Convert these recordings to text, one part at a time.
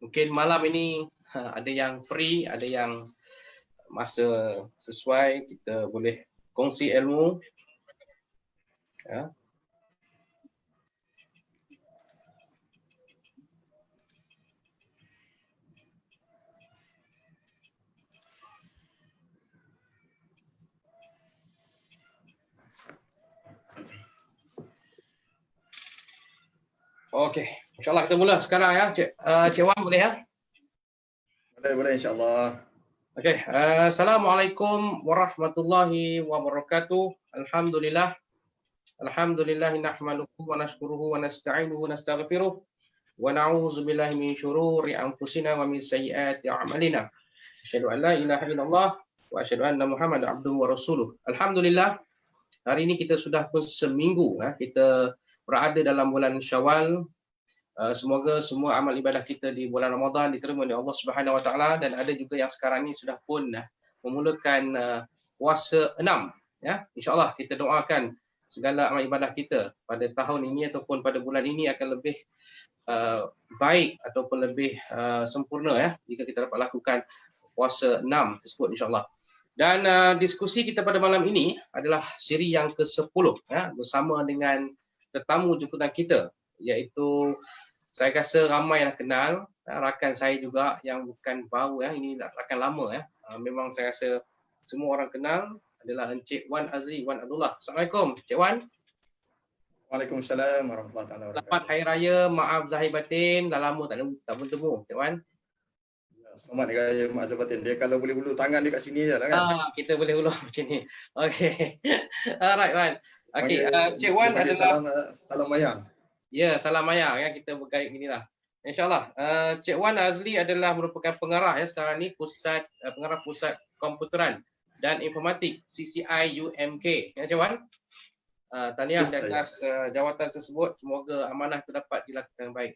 Mungkin malam ini ada yang free, ada yang masa sesuai, kita boleh kongsi ilmu. Ya. Okey, insyaAllah kita mula sekarang ya. Cik Wan boleh ya? Boleh insyaAllah. Okey, Assalamualaikum warahmatullahi wabarakatuh. Alhamdulillah. Alhamdulillah nahmaduhu wa nashkuruhu wa nasta'inuhu wa nastaghfiruh wa na'udzu billahi min syururi anfusina wa min sayyiati a'malina. Asyhadu an la ilaha illallah wa asyhadu anna Muhammadan abduhu wa rasuluh. Alhamdulillah, hari ini kita sudah pun seminggu kita berada dalam bulan Syawal. Semoga semua amal ibadah kita di bulan Ramadan diterima oleh Allah Subhanahu Wa Taala, dan ada juga yang sekarang ni sudah pun memulakan puasa 6 ya. Insya-Allah kita doakan segala amal ibadah kita pada tahun ini ataupun pada bulan ini akan lebih baik ataupun lebih sempurna ya jika kita dapat lakukan puasa 6 tersebut insya-Allah. Dan diskusi kita pada malam ini adalah siri yang ke-10 ya, bersama dengan tetamu jemputan kita, iaitu saya rasa ramai dah kenal, rakan saya juga yang bukan baru ya, ini rakan lama ya. Memang saya rasa semua orang kenal, adalah Encik Wan Azli Wan Abdullah. Assalamualaikum Encik Wan. Waalaikumsalam warahmatullahi wabarakatuh. Selamat Hari Raya, maaf zahir batin, dah lama tak bertemu Encik Wan. Selamat Hari Raya, maaf zahir batin. Dia kalau boleh ulu tangan dekat sini je lah kan. Kita boleh ulu macam ni. Okey. Alright Wan. Okey, Encik Wan adalah salam mayang. Ya, salam maya ya, kita berkait inilah. InsyaAllah. Cik Wan Azli adalah merupakan pengarah ya sekarang ni, pengarah Pusat Komputeran dan Informatik CCI UMK. Ya Cik Wan. Tahniah di atas jawatan tersebut. Semoga amanah itu dapat dilakukan baik.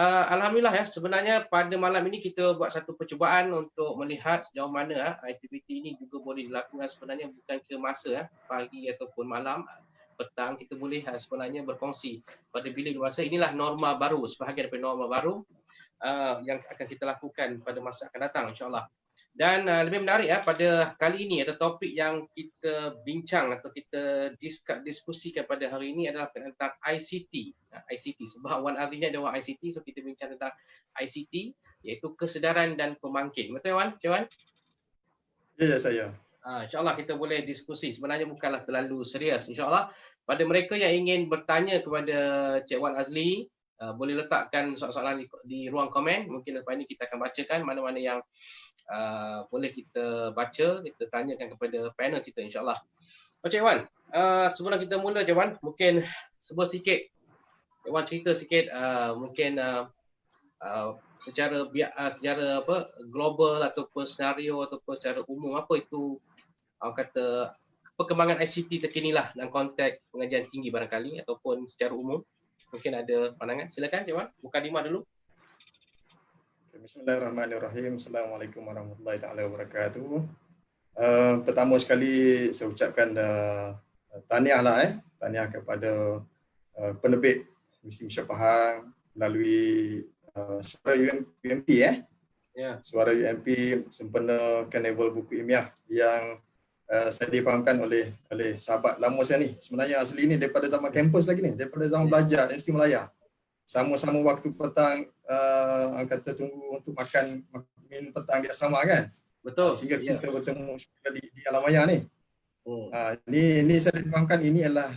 Alhamdulillah ya, sebenarnya pada malam ini kita buat satu percubaan untuk melihat sejauh mana aktiviti ini juga boleh dilakukan sebenarnya bukan ke masa pagi ataupun malam. Petang kita boleh sebenarnya berkongsi pada bila masa inilah norma baru, sebahagian daripada norma baru yang akan kita lakukan pada masa akan datang insya-Allah. Dan lebih menarik pada kali ini atau topik yang kita bincang atau kita diskusikan pada hari ini adalah tentang ICT. ICT sebab Wan Azli ni ada orang ICT, so kita bincang tentang ICT, iaitu kesedaran dan pembangkit. Betul Wan? Cik Wan? Ya, saya. InsyaAllah kita boleh diskusi. Sebenarnya bukanlah terlalu serius insyaAllah. Pada mereka yang ingin bertanya kepada Cik Wan Azli, boleh letakkan soalan-soalan di ruang komen. Mungkin lepas ini kita akan bacakan mana-mana yang boleh kita baca, kita tanyakan kepada panel kita insyaAllah. Cik Wan, sebelum kita mula Cik Wan, mungkin sebut sikit, Cik Wan cerita sikit mungkin secara global ataupun senario ataupun secara umum, apa itu kata perkembangan ICT terkini lah dalam konteks pengajian tinggi barangkali ataupun secara umum. Mungkin ada pandangan. Silakan Cik Wan, mukadimah dulu. Bismillahirrahmanirrahim. Assalamualaikum warahmatullahi taala wabarakatuh. Pertama sekali saya ucapkan tahniah lah tahniah kepada penerbit Misi Malaysia Pahang melalui Suara UMP Suara UMP sempena Karnival Buku Ilmiah yang saya difahamkan oleh sahabat lama saya ni. Sebenarnya asli ni daripada zaman kampus lagi ni, daripada zaman belajar Universiti Malaya. Sama-sama waktu petang kata tunggu untuk makan minum petang di asrama kan. Betul. Sehingga kita bertemu di Alam Maya ni. Ini saya difahamkan ini adalah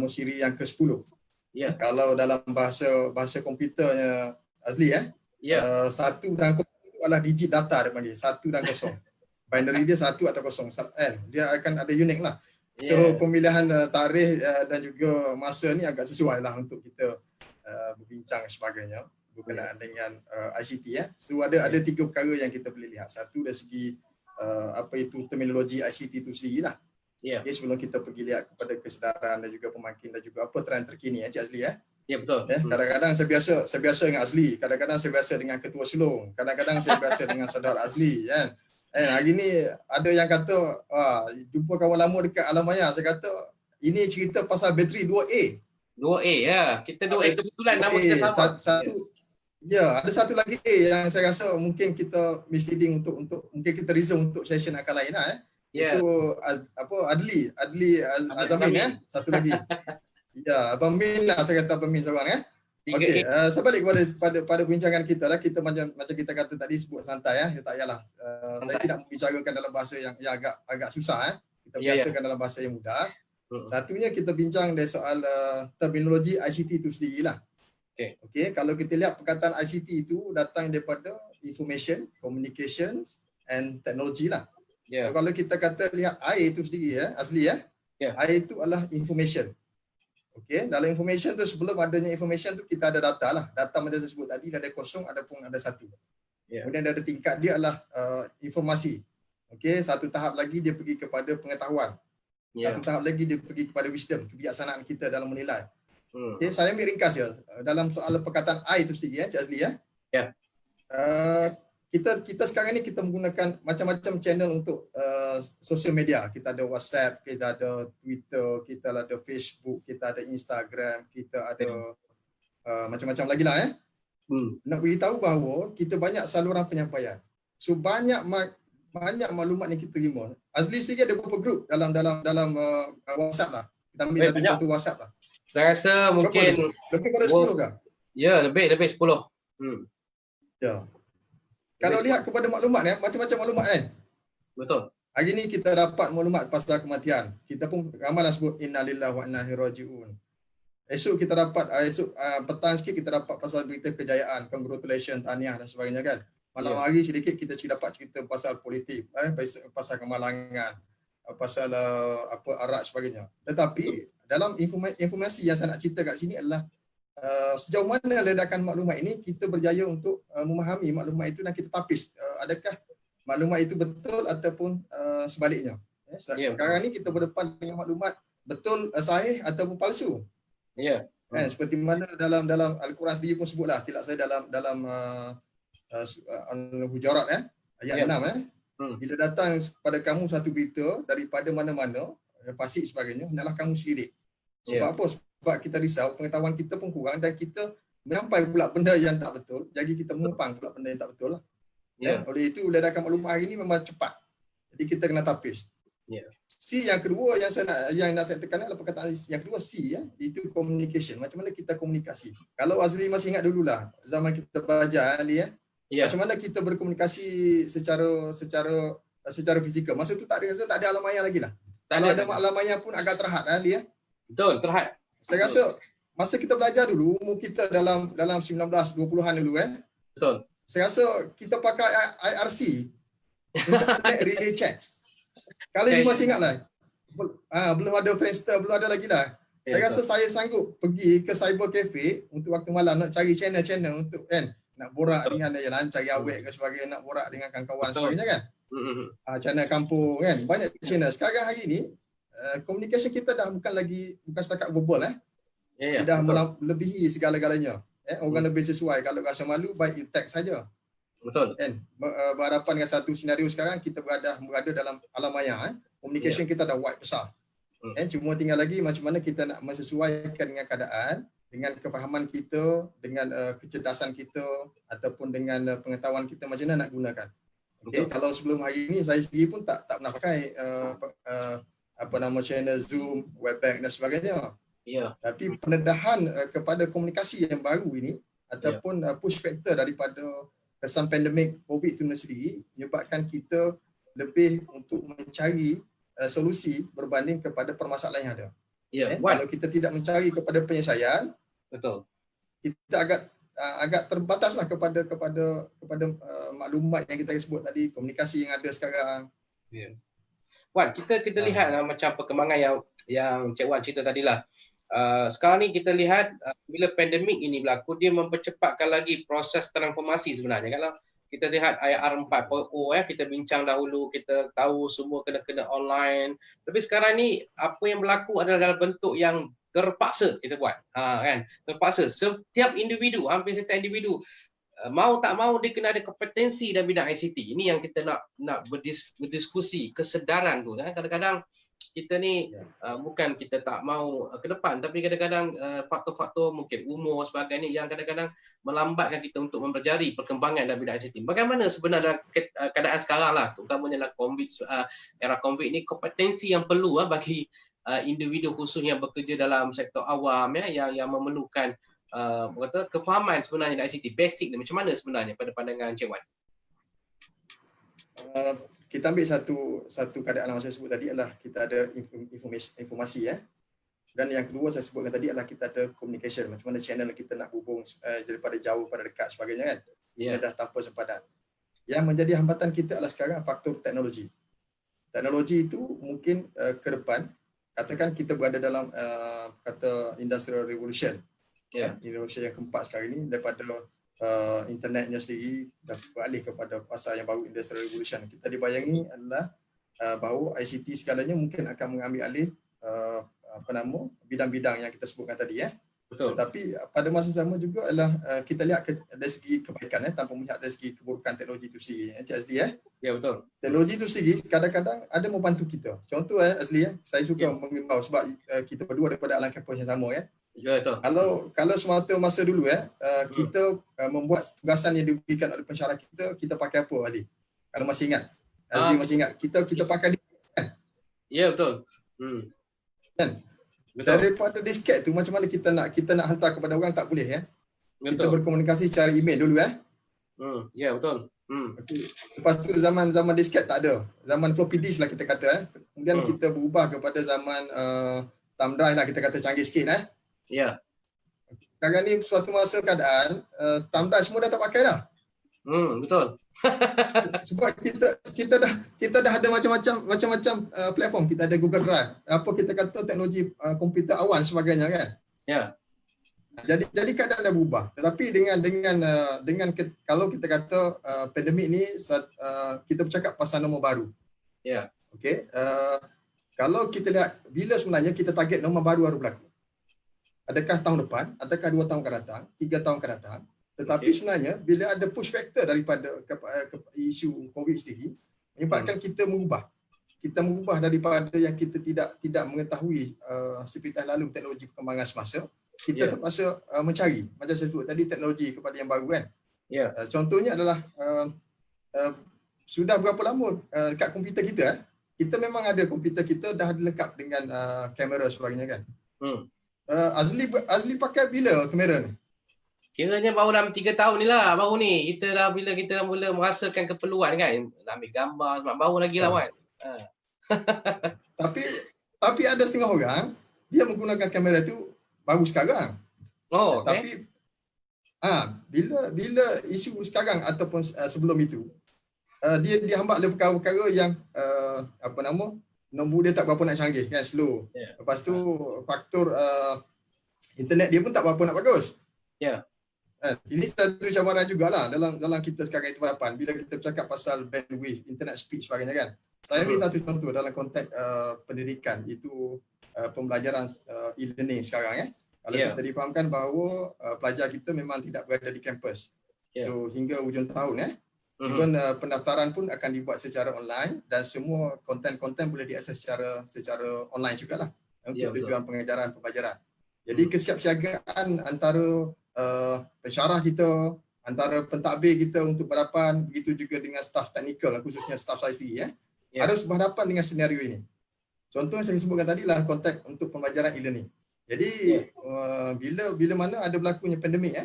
siri yang ke-10. Kalau dalam bahasa komputernya Azli satu dan kosong itu adalah digit data dia panggil, satu dan kosong. Binary dia satu atau kosong kan. Dia akan ada unik lah. So pemilihan tarikh dan juga masa ni agak sesuai lah untuk kita berbincang sebagainya berkenaan dengan ICT So ada 3 perkara yang kita boleh lihat. Satu dari segi apa itu terminologi ICT itu sendiri lah. Sebelum kita pergi lihat kepada kesedaran dan juga pembangkit dan juga apa trend terkini Encik Azli Ya betul. Kadang-kadang saya biasa dengan Azli, kadang-kadang saya biasa dengan Ketua Sulung, kadang-kadang saya biasa dengan Saudara Azli kan. Hari ni ada yang kata jumpa kawan lama dekat Alam Maya, saya kata ini cerita pasal bateri 2A. 2A ya. Kita 2A kebetulan nama kita sama. Ya, ada satu lagi yang saya rasa mungkin kita misleading untuk mungkin kita reserve untuk session akan lain lah. Ya. Itu Adli Azamin satu lagi. Ya, Abang Min lah, saya kata Abang Min seorang Okey, saya balik pada perbincangan kita lah. Kita macam kita kata tadi sebut santai tak yalah. Saya tidak membicarakan dalam bahasa yang agak susah Kita biasakan dalam bahasa yang mudah. Satunya kita bincang dari soal terminologi ICT itu sendirilah. Okey, kalau kita lihat perkataan ICT itu datang daripada information, communications and technology lah. So kalau kita kata lihat I itu sendiri asli I itu adalah information. Okey, dalam information tu sebelum adanya information tu kita ada data lah. Data macam saya sebut tadi ada kosong ataupun ada satu. Kemudian ada tingkat dia adalah informasi. Okey, satu tahap lagi dia pergi kepada pengetahuan. Satu tahap lagi dia pergi kepada wisdom, kebijaksanaan kita dalam menilai. Okay, saya ambil ringkas dalam soal perkataan I itu sendiri Cik Azli kita sekarang ni kita menggunakan macam-macam channel untuk social media. Kita ada WhatsApp, kita ada Twitter, kita ada Facebook, kita ada Instagram, kita ada macam-macam lagi lah Nak beritahu bahawa kita banyak saluran penyampaian. So banyak maklumat yang kita terima. Azli sendiri ada berapa grup dalam WhatsApp lah. Kita ambil satu contoh WhatsApp lah. Saya rasa mungkin lebih pada 10 ke? Ya, lebih 10. Ya. Kalau lihat kepada maklumat macam-macam maklumat Betul. Hari ni kita dapat maklumat pasal kematian. Kita pun ramailah sebut innalillahi wa inna ilaihi rajiun. Esok kita dapat petang sikit kita dapat pasal berita kejayaan, congratulations, tahniah dan sebagainya kan. Malam hari sedikit kita dapat cerita pasal politik, pasal kemalangan, pasal arak sebagainya. Tetapi dalam informasi yang saya nak cerita kat sini adalah sejauh mana ledakan maklumat ini kita berjaya untuk memahami maklumat itu dan kita tapis adakah maklumat itu betul ataupun sebaliknya. Sekarang ni kita berdepan dengan maklumat betul sahih ataupun palsu. Seperti mana dalam Al-Quran sendiri pun sebutlah, tidak saya dalam Al-Hujurat ayat 6 bila datang pada kamu satu berita daripada mana-mana fasik sebagainya, hendaklah kamu selidik. Sebab apa? Sebab kita risau pengetahuan kita pun kurang dan kita menyampai pula benda yang tak betul, jadi kita mengupang pula benda yang tak betul lah. Oleh itu ledakan maklumat hari ini memang cepat. Jadi kita kena tapis. C yang kedua yang nak saya tekan adalah perkataan yang kedua C itu communication. Macam mana kita komunikasi. Kalau Azli masih ingat dululah zaman kita belajar Ali macam mana kita berkomunikasi secara fizikal. Masa tu tak ada alam maya lagi lah. Kalau ada alam maya pun agak terhad Ali Betul, terhad. Saya rasa masa kita belajar dulu, umur kita dalam 1920-an dulu Betul. Saya rasa kita pakai IRC, Internet Relay Chat. Kalau you masih ingat lah, belum ada Friendster, belum ada lagi lah. Saya rasa saya sanggup pergi ke cyber cafe untuk waktu malam nak cari channel-channel untuk nak borak dengan cari awet ke sebagainya, nak borak dengan kawan-kawan sebagainya kan. Channel kampung kan, banyak channel. Sekarang hari ni communication kita dah bukan setakat verbal dah melebihi segala-galanya. Orang lebih sesuai kalau rasa malu baik text saja. Betul. Berhadapan dengan satu senario sekarang kita berada dalam alam maya communication kita dah wide besar. Cuma tinggal lagi macam mana kita nak menyesuaikan dengan keadaan, dengan kefahaman kita, dengan kecerdasan kita ataupun dengan pengetahuan kita macam mana nak gunakan. Kalau sebelum hari ini saya sendiri pun tak pernah pakai channel Zoom, Webex dan sebagainya. Tapi pendedahan kepada komunikasi yang baru ini ataupun push factor daripada kesan pandemik COVID itu sendiri menyebabkan kita lebih untuk mencari solusi berbanding kepada permasalahan yang ada. Kalau kita tidak mencari kepada penyelesaian, betul. Kita agak terbataslah kepada maklumat yang kita sebut tadi, komunikasi yang ada sekarang. Wan, kita lihat macam perkembangan yang Cik Wan cerita tadilah. Sekarang ni kita lihat bila pandemik ini berlaku, dia mempercepatkan lagi proses transformasi sebenarnya. Kalau kita lihat IR 4.0 kita bincang dahulu, kita tahu semua kena online. Tapi sekarang ni apa yang berlaku adalah dalam bentuk yang terpaksa kita buat. Kan? Terpaksa. Setiap individu, hampir setiap individu mau tak mau dia kena ada kompetensi dalam bidang ICT. Ini yang kita nak berdiskusi kesedaran tu. Kadang-kadang kita ni bukan kita tak mau ke depan, tapi kadang-kadang faktor-faktor mungkin umur sebagainya yang kadang-kadang melambatkan kita untuk mempelajari perkembangan dalam bidang ICT. Bagaimana sebenarnya keadaan sekarang lah, terutamanya dalam era COVID ni, kompetensi yang perlu bagi individu khususnya bekerja dalam sektor awam yang memerlukan kata kefahaman sebenarnya dalam ICT basic ni macam mana sebenarnya pada pandangan Encik Wan? Kita ambil satu keadaan yang saya sebut tadi adalah kita ada informasi dan yang kedua saya sebutkan tadi adalah kita ada communication, macam mana channel kita nak hubung daripada jauh pada dekat sebagainya kan. Dah tanpa sempadan. Yang menjadi hambatan kita adalah sekarang faktor teknologi. Teknologi itu mungkin ke depan, katakan kita berada dalam kata industrial revolution. Revolution yang keempat sekarang ini, daripada internetnya sendiri dah beralih kepada pasal yang baru, industrial revolution. Kita dibayangi adalah bahawa ICT segalanya mungkin akan mengambil alih bidang-bidang yang kita sebutkan tadi. Betul. Tetapi pada masa sama juga adalah kita lihat dari segi kebaikan tanpa melihat dari segi keburukan teknologi itu sendiri. Encik Azli Ya, betul. Teknologi itu sendiri kadang-kadang ada membantu kita. Contoh Azli saya suka mengimbau sebab kita berdua daripada alam kampus yang sama Ya, betul. Kalau semasa masa dulu kita membuat tugasan yang diberikan oleh pensyarah kita pakai apa Ali? Kalau masih ingat. Azli masih ingat. Kita pakai disket. Ya, betul. Kan? Betul. Daripada disket tu macam mana kita nak hantar kepada orang, tak boleh Betul. Kita berkomunikasi secara email dulu Ya, betul. Lepas tu zaman disket tak ada. Zaman floppy disk lah kita kata Kemudian kita berubah kepada zaman thumb drive lah, kita kata canggih sikit Ya. Sekarang ni suatu masa keadaan thumb drive semua dah tak pakai dah. Betul. Sebab kita dah ada macam-macam platform. Kita ada Google Drive. Apa kita kata teknologi komputer awan sebagainya kan. Ya. Jadi keadaan dah berubah. Tetapi dengan kalau kita kata pandemik ni kita bercakap pasal nombor baru. Ya. Okey. Kalau kita lihat bila sebenarnya kita target nombor baru berlaku. Adakah tahun depan, adakah 2 tahun akan datang, 3 tahun akan datang. Tetapi sebenarnya bila ada push factor daripada isu COVID sendiri, menyebabkan kita mengubah. Kita mengubah daripada yang kita tidak mengetahui sepintas lalu teknologi perkembangan semasa, kita terpaksa mencari. Macam saya sebut tadi, teknologi kepada yang baru kan. Contohnya adalah sudah berapa lama dekat komputer kita, kita memang ada komputer kita dah lengkap dengan kamera sebagainya kan. Azli pakai bila kamera ni? Kiranya baru dalam 3 tahun ni lah, baru ni. Kita dah mula merasakan keperluan kan. Nak ambil gambar, sebab baru lagi lah kan. Tapi ada setengah orang, dia menggunakan kamera tu baru sekarang. Okay. Tapi bila isu sekarang ataupun sebelum itu, dia dihambat oleh perkara-perkara yang nombor dia tak berapa nak canggih kan, slow. Lepas tu faktor internet dia pun tak berapa nak bagus. Ini satu cabaran jugalah dalam kita sekarang itu harapan bila kita bercakap pasal bandwidth, internet speed sebagainya kan. Saya ambil satu contoh dalam konteks pendidikan, itu pembelajaran e-learning sekarang Kalau kita difahamkan bahawa pelajar kita memang tidak berada di kampus. So hingga hujung tahun even pendaftaran pun akan dibuat secara online dan semua konten-konten boleh diakses secara online jugalah untuk tujuan pengajaran pembelajaran. Jadi kesiapsiagaan antara pensyarah kita, antara pentadbir kita untuk berhadapan, begitu juga dengan staf teknikal khususnya staf saya harus berhadapan dengan senario ini. Contoh yang saya sebutkan tadi lah konteks untuk pembelajaran e-learning. Jadi bila mana ada berlakunya pandemik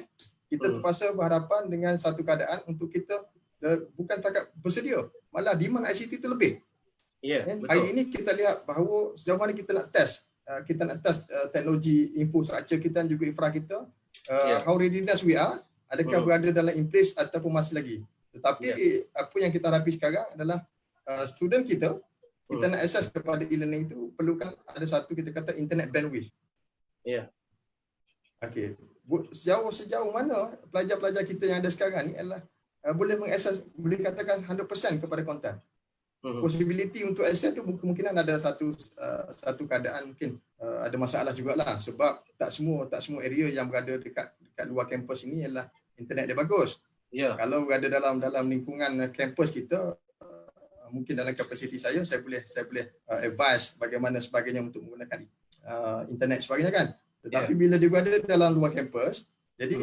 kita terpaksa berhadapan dengan satu keadaan untuk kita bukan cakap bersedia, malah demand ICT itu lebih. Hari ini kita lihat bahawa sejauh mana kita nak test teknologi infrastructure kita dan juga infra kita, how readiness we are, adakah berada dalam in place ataupun masih lagi. Tetapi apa yang kita hadapi sekarang adalah student kita nak akses kepada e-learning itu perlukan ada satu kita kata internet bandwidth. Okey. Sejauh mana pelajar-pelajar kita yang ada sekarang ni adalah boleh mengakses, boleh katakan 100% kepada konten. Possibility untuk akses tu kemungkinan ada satu keadaan mungkin ada masalah jugalah sebab tak semua area yang berada dekat luar kampus ini adalah internet dia bagus. Kalau berada dalam lingkungan kampus kita mungkin dalam kapasiti saya boleh advise bagaimana sebagainya untuk menggunakan internet sebagainya kan. Tetapi bila dia berada dalam luar kampus, jadi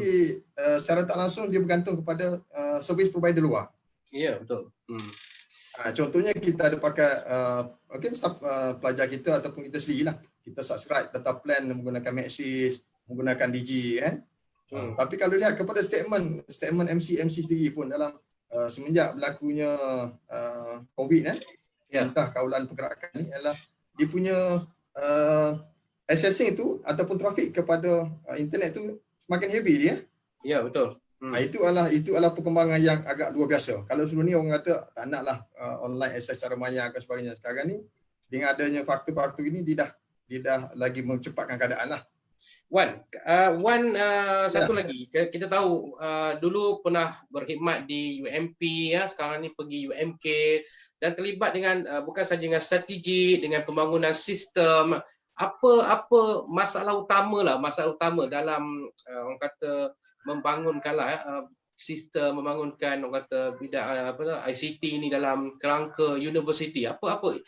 secara tak langsung dia bergantung kepada service provider luar. Ya, betul. Contohnya kita ada pakai pelajar kita ataupun kita sendirilah. Kita subscribe data plan menggunakan Maxis, menggunakan Digi kan. Tapi kalau lihat kepada statement MC sendiri pun dalam semenjak berlakunya COVID entah kawalan pergerakan ni adalah dia punya accessing itu ataupun trafik kepada internet tu semakin heavy dia. Ya, betul. Itu adalah perkembangan yang agak luar biasa. Kalau sebelum ni orang kata tak naklah online access secara maya dan sebagainya. Sekarang ni dengan adanya faktor-faktor ini dia dah lagi mencepatkan keadaan lah. Satu lagi, kita tahu dulu pernah berkhidmat di UMP ya, sekarang ni pergi UMK dan terlibat dengan bukan sahaja dengan strategi, dengan pembangunan sistem. Apa masalah utama dalam orang kata membangunkanlah sistem, membangunkan orang kata bidang ICT ini dalam kerangka universiti. Apa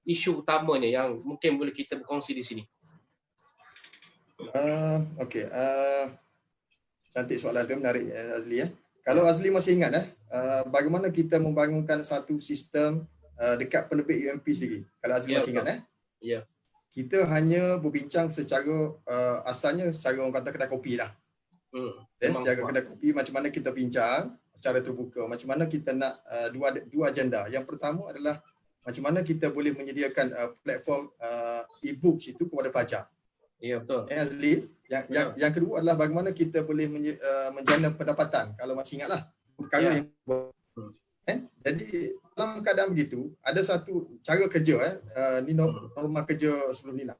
isu utamanya yang mungkin boleh kita berkongsi di sini? Cantik soalan tu, menarik Azli ya. Kalau Azli masih ingat bagaimana kita membangunkan satu sistem dekat penerbit UMP sendiri. Kalau Azli masih ingat Ya. Kita hanya berbincang secara asalnya secara orang kata kedai kopi lah. Secara kedai kopi macam mana kita bincang secara terbuka, macam mana kita nak dua agenda. Yang pertama adalah macam mana kita boleh menyediakan platform e-books itu kepada pelajar. Ya, betul. Yang kedua adalah bagaimana kita boleh menjana pendapatan. Kalau masih ingatlah perkara yang jadi dalam keadaan begitu ada satu cara kerja ni norma kerja sebelum ni lah.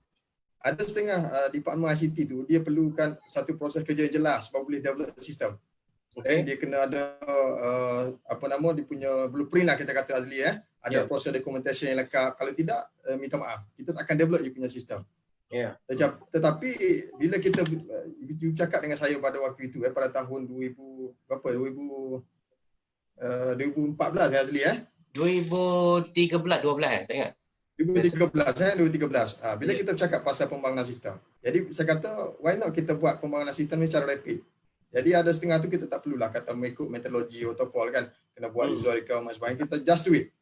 Ada setengah department ICT tu dia perlukan satu proses kerja yang jelas baru boleh develop sistem. Dia kena ada dia punya blueprint lah kita kata Azli ada proses documentation yang lengkap. Kalau tidak minta maaf, kita tak akan develop dia punya sistem. Tetapi bila kita cakap dengan saya pada waktu itu pada tahun 2014 Azli 2013-12 tak ingat. 2013. Bila kita bercakap pasal pembangunan sistem. Jadi saya kata why not kita buat pembangunan sistem ni secara rapid. Jadi ada setengah tu kita tak perlulah kata mengikut metodologi waterfall kan, kena buat user requirement sebagainya, kita just do it.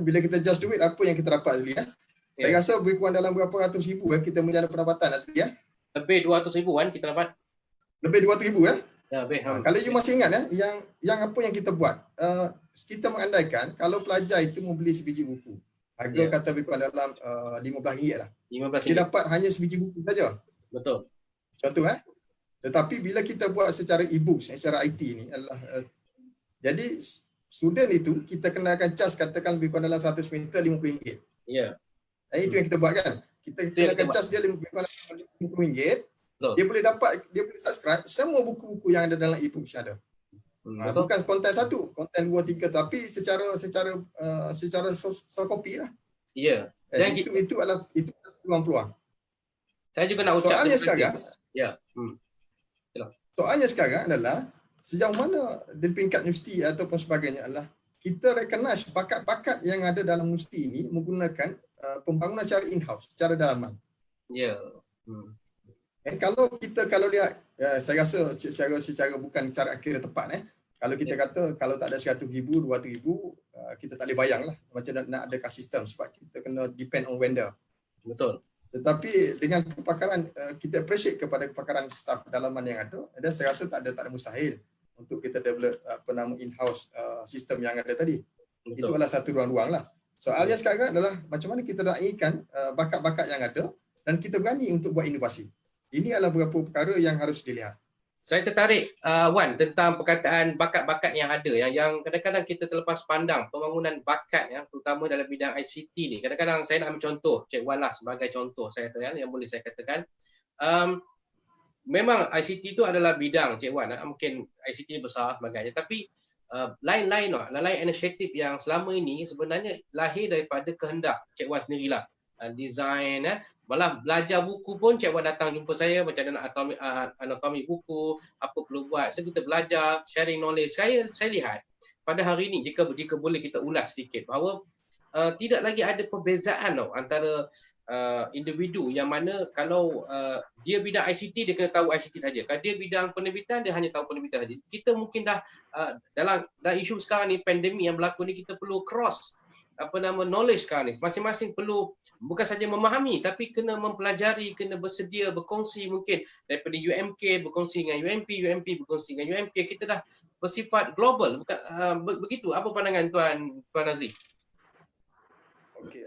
Bila kita just do it, apa yang kita dapat Azli Saya rasa lebih kurang dalam berapa ratus ribu kita menjana pendapatan Azli Lebih 200,000 kan kita dapat. Lebih 200,000 lebih. Kalau you masih ingat yang apa yang kita buat, kita mengandaikan kalau pelajar itu membeli sebiji buku, harga kata lebih kurang dalam RM15 lah. Dia dapat hanya sebiji buku saja. Betul. Contoh Tetapi bila kita buat secara e-book, secara IT ni adalah jadi student itu kita kenakan charge katakan lebih kurang dalam 100 meter RM50. Ya. Itu yang kita buat kan. Kita kenakan charge dia RM50. Dia boleh subscribe semua buku-buku yang ada dalam e-book yang ada. Bukan konten satu, konten 2 3 tapi secara soft copy lah. Ya. Dan itu adalah peluang-peluang. Saya juga nak ucap soalnya sekarang. Soalnya sekarang adalah sejauh mana di peringkat universiti ataupun sebagainya adalah kita recognize bakat-bakat yang ada dalam universiti ini menggunakan pembangunan secara in-house, secara dalaman. Ya. Kalau lihat, saya rasa secara bukan cara akhir tepat kalau kita kata kalau tak ada 100,000, 200,000, kita tak boleh bayang lah macam nak adakan sistem sebab kita kena depend on vendor. Betul. Tetapi dengan kepakaran, kita appreciate kepada kepakaran staf dalaman yang ada, dan saya rasa tak ada mustahil untuk kita develop in-house sistem yang ada tadi. Betul. Itu adalah satu ruang-ruang lah. Soalnya sekarang adalah macam mana kita raikan bakat-bakat yang ada dan kita berani untuk buat inovasi. Ini adalah beberapa perkara yang harus dilihat. Saya tertarik Wan tentang perkataan bakat-bakat yang ada yang kadang-kadang kita terlepas pandang pembangunan bakat terutama dalam bidang ICT ni. Kadang-kadang saya nak ambil contoh Cik Wan lah sebagai contoh saya katakan yang boleh saya katakan. Memang ICT itu adalah bidang Cik Wan, mungkin ICT besar sebagainya, tapi lain-lain inisiatif yang selama ini sebenarnya lahir daripada kehendak Cik Wan sendirilah. Design, Malah belajar buku pun cikgu datang jumpa saya macam mana anatomi buku, apa perlu buat. So kita belajar, sharing knowledge. Saya lihat pada hari ini jika boleh kita ulas sedikit bahawa tidak lagi ada perbezaan antara individu yang mana kalau dia bidang ICT dia kena tahu ICT saja. Kalau dia bidang penerbitan dia hanya tahu penerbitan saja. Kita mungkin dah dalam isu sekarang ni pandemik yang berlaku ni kita perlu cross knowledge sekarang ni. Masing-masing perlu bukan saja memahami tapi kena mempelajari, kena bersedia berkongsi mungkin daripada UMK berkongsi dengan UMP berkongsi dengan UMK. Kita dah bersifat global. Bukan begitu. Apa pandangan Tuan Azli? Okey,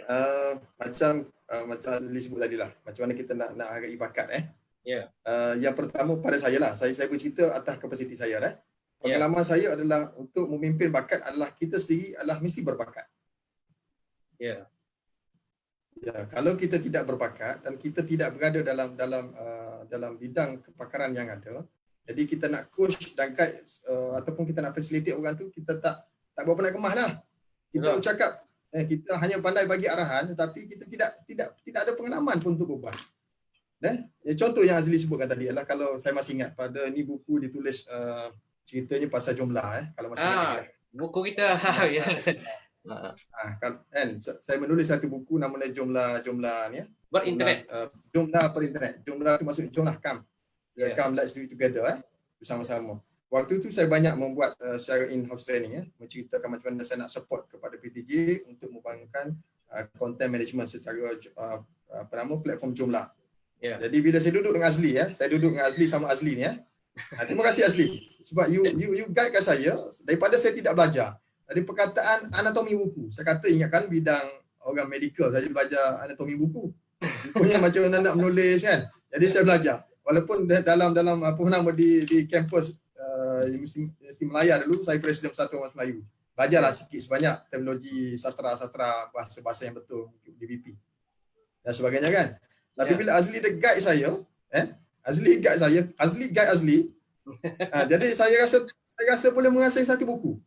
macam Azli sebut tadi lah, macam mana kita nak hargai bakat Ya. Yang pertama pada saya lah, saya bercerita atas kapasiti saya Pengalaman saya adalah untuk memimpin bakat adalah kita sendiri adalah mesti berbakat. Ya. Ya, kalau kita tidak berbakat dan kita tidak berada dalam bidang kepakaran yang ada, jadi kita nak coach dan guide ataupun kita nak facilitate orang tu, kita tak berapa nak kemah lah. Kita cakap kita hanya pandai bagi arahan tetapi kita tidak ada pengalaman pun untuk berbuat. Contoh yang Azli sebutkan tadi adalah kalau saya masih ingat pada ni buku ditulis ceritanya pasal jumlah kalau masih ingat. Buku kita ya. Kan saya menulis satu buku namanya jumlah ni berinternet. Jumlah perinternet. Jumlah tu maksud jumlah come. Come let's do it together bersama-sama. Waktu tu saya banyak membuat secara in-house training menceritakan macam mana saya nak support kepada PTJ untuk membangunkan content management secara platform jumlah. Yeah. Jadi bila saya duduk dengan Azli saya duduk dengan Azli sama Azli ni terima kasih Azli sebab you guide saya daripada saya tidak belajar. Dari perkataan anatomi buku. Saya kata ingatkan bidang orang medical saya belajar anatomi buku. Bukunya macam mana nak menulis kan. Jadi saya belajar. Walaupun dalam apa nama di kampus Universiti Melaya dulu saya presiden Persatuan Mas Melayu. Belajarlah sikit sebanyak terminologi sastra bahasa yang betul DBP dan sebagainya kan. Tapi bila Azli dia guide saya, Azli guide Azli. Jadi saya rasa boleh mengasih satu buku.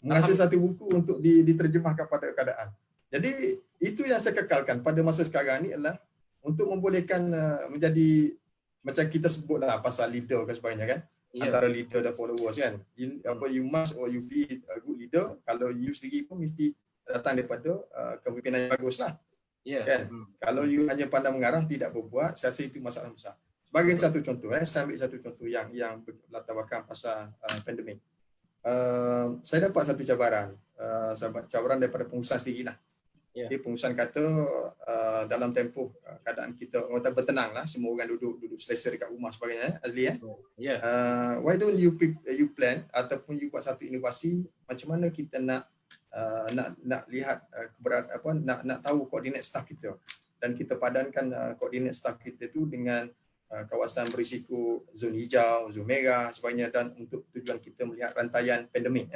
Mengasih satu buku untuk diterjemahkan pada keadaan. Jadi itu yang saya kekalkan pada masa sekarang ni adalah untuk membolehkan menjadi macam kita sebutlah pasal leader dan sebagainya kan. Antara leader dan followers kan. You must or you be a good leader. Kalau you sendiri pun mesti datang daripada kepimpinan yang bagus lah. Kan? Kalau you hanya pandang mengarah tidak berbuat, saya rasa itu masalah besar. Sebagai satu contoh, saya ambil satu contoh yang berlatar belakang pasal pandemik. Saya dapat satu cabaran daripada pengurusan sendiri lah. Jadi pengurusan kata dalam tempoh keadaan kita orang bertenang lah, semua orang duduk selesa dekat rumah sebagainya, Azli why don't you plan ataupun you buat satu inovasi macam mana kita nak lihat nak tahu koordinat staff kita dan kita padankan koordinat staff kita tu dengan kawasan berisiko zon hijau, zon merah sebagainya dan untuk tujuan kita melihat rantaian pandemik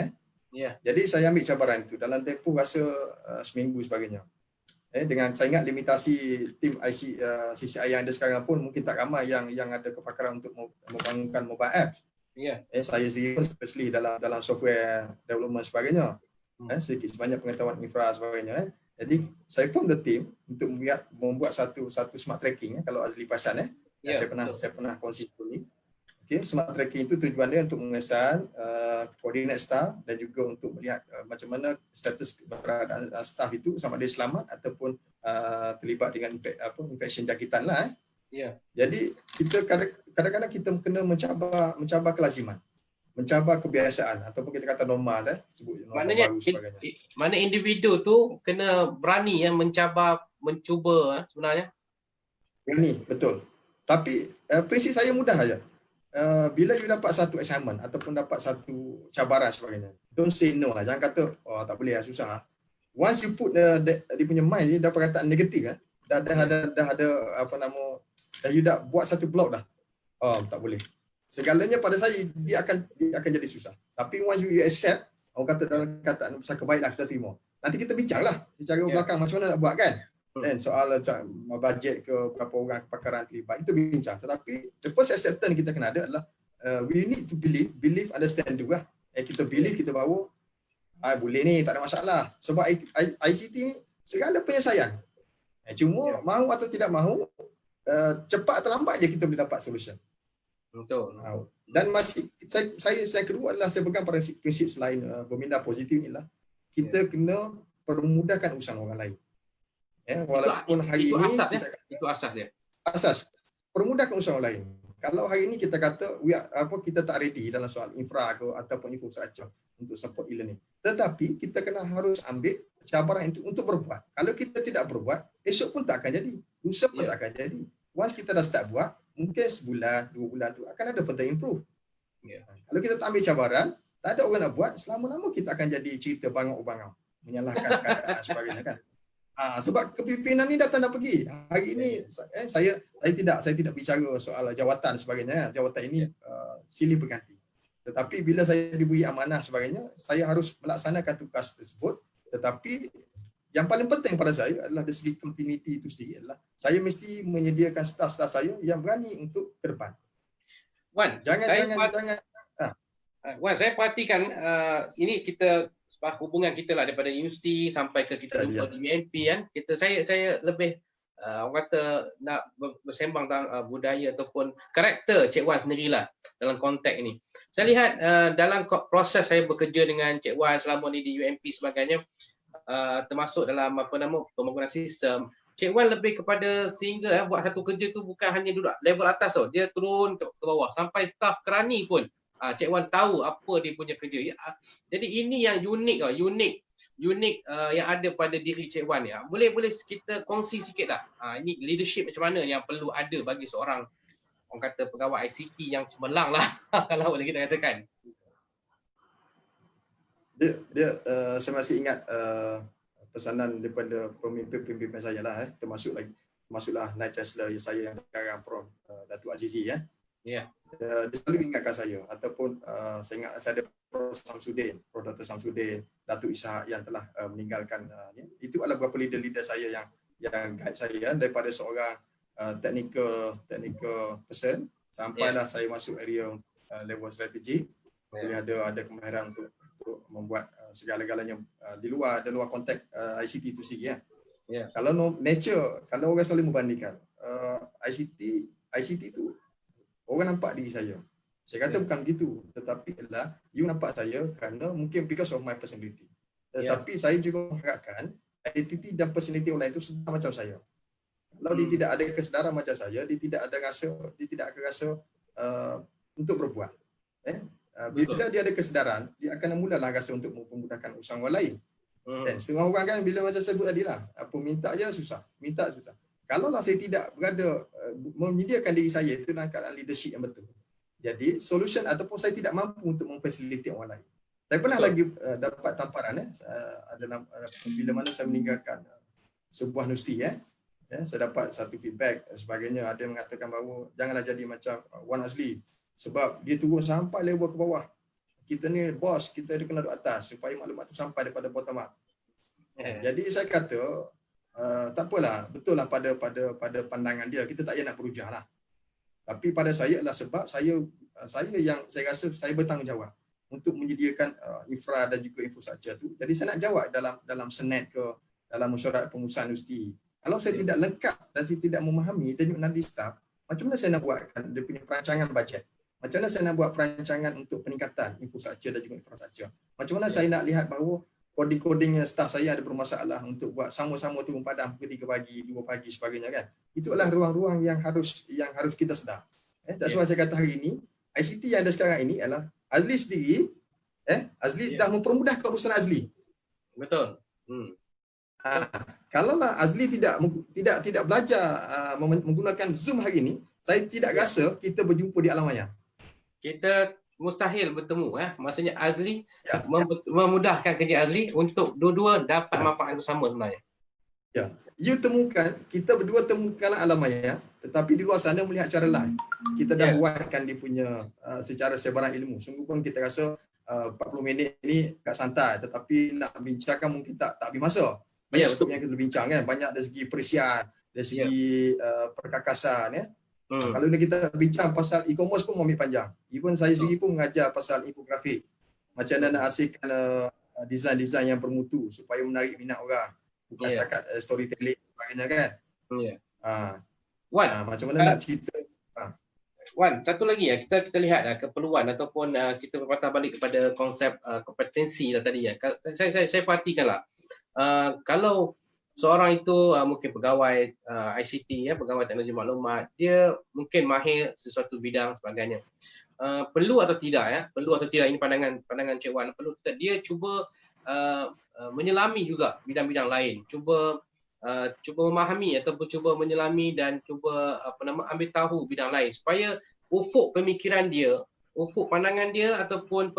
Jadi saya ambil cabaran itu dalam tempoh rasa seminggu sebagainya. Dengan saya ingat limitasi tim CCI yang ada sekarang pun mungkin tak ramai yang ada kepakaran untuk membangunkan mobile app. Saya sendiri pun specialist dalam software development sebagainya. Sedikit sebanyak pengetahuan infra sebagainya. Jadi saya form the team untuk membuat satu smart tracking kalau Azli perasan saya pernah konsisten ni. Smart tracking itu tujuannya untuk mengesan koordinat staff dan juga untuk melihat macam mana status keberadaan staff itu sama ada selamat ataupun terlibat dengan infection jangkitan lah. Jadi kita kadang-kadang kita kena mencabar kelaziman, mencabar kebiasaan ataupun kita kata normal sebut normal. Maknanya baru sebagainya. Mana individu tu kena berani mencuba sebenarnya. Berani, betul. Tapi prinsip saya mudah saja. Bila you dapat satu assignment ataupun dapat satu cabaran sebagainya, don't say no lah. Jangan kata tak boleh lah, susah lah. Once you put dia punya mind dia dah perkataan negatif dah ada you dah buat satu blok dah. Tak boleh. Segalanya pada saya dia akan jadi susah. Tapi once you accept, orang kata dalam kataan besar kebaiklah kita terima. Nanti kita bincanglah secara belakang macam mana nak buat kan. Dan soal bajet ke berapa orang kepakaran terlibat itu bincang. Tetapi the first acceptance kita kena ada adalah we need to believe, understand juga. Kita believe, kita bawa boleh ni, tak ada masalah. Sebab ICT ni segala penyelesaian. Cuma mahu atau tidak mahu, cepat atau lambat je kita boleh dapat solution. Betul. Dan masih saya kedua adalah saya pegang pada prinsip selain berminda positif inilah kita kena permudahkan urusan orang lain. Walaupun hari ini itu asas ya. Asas permudahkan urusan orang lain. Kalau hari ini kita kata kita tak ready dalam soal infra ke ataupun infrastructure untuk support e-learning. Tetapi kita kena harus ambil cabaran itu untuk berbuat. Kalau kita tidak berbuat, esok pun tak akan jadi. Lusa pun tak akan jadi. Once kita dah start buat, mungkin sebulan, 2 bulan tu akan ada further improve. Kalau kita tak ambil cabaran, tak ada orang nak buat, selama-lama kita akan jadi cerita bangau-bangau, menyalahkan keadaan sebagainya kan. Sebab kepimpinan ni datang dah pergi. Hari ini saya tidak bicara soal jawatan sebagainya. Jawatan ini silih berganti. Tetapi bila saya diberi amanah sebagainya, saya harus melaksanakan tugas tersebut. Tetapi yang paling penting pada saya adalah dari segi continuity itu sendiri adalah saya mesti menyediakan staf-staf saya yang berani untuk ke depan. Wan, saya perhatikan ini kita hubungan kita lah daripada universiti sampai ke kita jumpa di UMP kan. Saya lebih orang kata nak bersembang tentang budaya ataupun karakter Cik Wan sendirilah dalam konteks ini. Saya lihat dalam proses saya bekerja dengan Cik Wan selama ni di UMP sebagainya, termasuk dalam pembangunan sistem, Cik Wan lebih kepada sehingga buat satu kerja tu bukan hanya duduk level atas tau, dia turun ke bawah sampai staf kerani pun Cik Wan tahu apa dia punya kerja. Jadi ini yang unik yang ada pada diri Cik Wan ya. Boleh kita kongsi sikit lah. Ini leadership macam mana yang perlu ada bagi seorang orang kata pegawai ICT yang cemerlang lah kalau boleh kita katakan. Saya masih ingat pesanan daripada pemimpin-pemimpin saya lah, termasuklah Naib Chancellor saya yang sekarang Prof Datuk Azizi ya. Dia selalu ingatkan saya ataupun saya ingat saya ada Prof Dr. Samsudin, Datuk Ishak yang telah meninggalkan. Itu adalah beberapa leader-leader saya yang guide saya daripada seorang technical person sampailah saya masuk area level strategi. Boleh ada kemahiran untuk membuat segala-galanya di luar konteks ICT itu sendiri ya. Kalau kalau orang selalu membandingkan ICT itu orang nampak diri saya. Saya kata bukan begitu, tetapi adalah you nampak saya kerana mungkin because of my personality. Tetapi saya juga mengharapkan identiti dan personality orang itu sama macam saya. Kalau dia tidak ada kesedaran macam saya, dia tidak akan rasa untuk berbuat. Bila dia ada kesedaran, dia akan mulalah rasa untuk memudahkan urusan orang lain. Dan setengah orang kan bila macam saya sebut tadi lah, apa minta susah. Kalaulah saya tidak berada menyediakan diri saya itu dalam keadaan leadership yang betul. Jadi solution ataupun saya tidak mampu untuk memfasilitasi orang lain. Saya pernah lagi dapat tamparan bila mana saya meninggalkan sebuah universiti saya dapat satu feedback sebagainya, ada yang mengatakan bahawa janganlah jadi macam Wan Azli sebab dia turun sampai level ke bawah. Kita ni bos, kita kena duduk atas supaya maklumat tu sampai daripada bottom up. Jadi saya kata tak apalah, betul lah pada pandangan dia, kita tak payah nak berujah lah. Tapi pada saya adalah sebab saya rasa saya bertanggungjawab untuk menyediakan infra dan juga infrastruktur tu. Jadi saya nak jawab dalam senet ke dalam mesyuarat pengurusan universiti. Kalau saya tidak lengkap dan saya tidak memahami dan juga nanti staff, macam mana saya nak buatkan dia punya perancangan bajet? Macam mana saya nak buat perancangan untuk peningkatan infrastruktur dan juga infrastruktur? Macam mana saya nak lihat bahawa coding staff saya ada bermasalah untuk buat sama-sama turun padang pukul 3 pagi, 2 pagi sebagainya kan. Itu adalah ruang-ruang yang harus kita sedar. That's why saya kata hari ini ICT yang ada sekarang ini adalah Azli sendiri Azli dah mempermudahkan urusan Azli. Betul. Kalaulah Azli tidak belajar menggunakan Zoom hari ini, saya tidak rasa kita berjumpa di alam maya. Kita mustahil bertemu maksudnya Azli memudahkan kerja Azli untuk dua-dua dapat manfaat bersama sebenarnya. Kita berdua temukan alam maya, tetapi di luar sana melihat cara live. Kita dah buatkan dia punya secara sebaran ilmu. Sungguh pun kita rasa 40 minit ni kat santai, tetapi nak bincangkan mungkin tak habis masa. Banyak skop yang kita bincang kan, banyak dari segi perisian, dari segi perkakasan Kalau kita bincang pasal e-commerce pun ambil panjang. Even saya sendiri pun mengajar pasal infografik. Macam mana nak hasilkan design-design yang bermutu supaya menarik minat orang. Bukan setakat storytelling sebagainya kan. Ya. Wan, macam mana nak cerita? Wan, satu lagi ya, kita lihat keperluan ataupun kita berpatah balik kepada konsep kompetensi lah tadi ya. Saya perhatikanlah. Kalau seorang itu mungkin pegawai ICT ya, pegawai teknologi maklumat, dia mungkin mahir sesuatu bidang sebagainya. Perlu atau tidak ya? Perlu atau tidak, ini pandangan Cik Wan, perlu tidak dia cuba menyelami juga bidang-bidang lain. Cuba memahami ataupun cuba menyelami dan cuba ambil tahu bidang lain supaya ufuk pemikiran dia, ufuk pandangan dia ataupun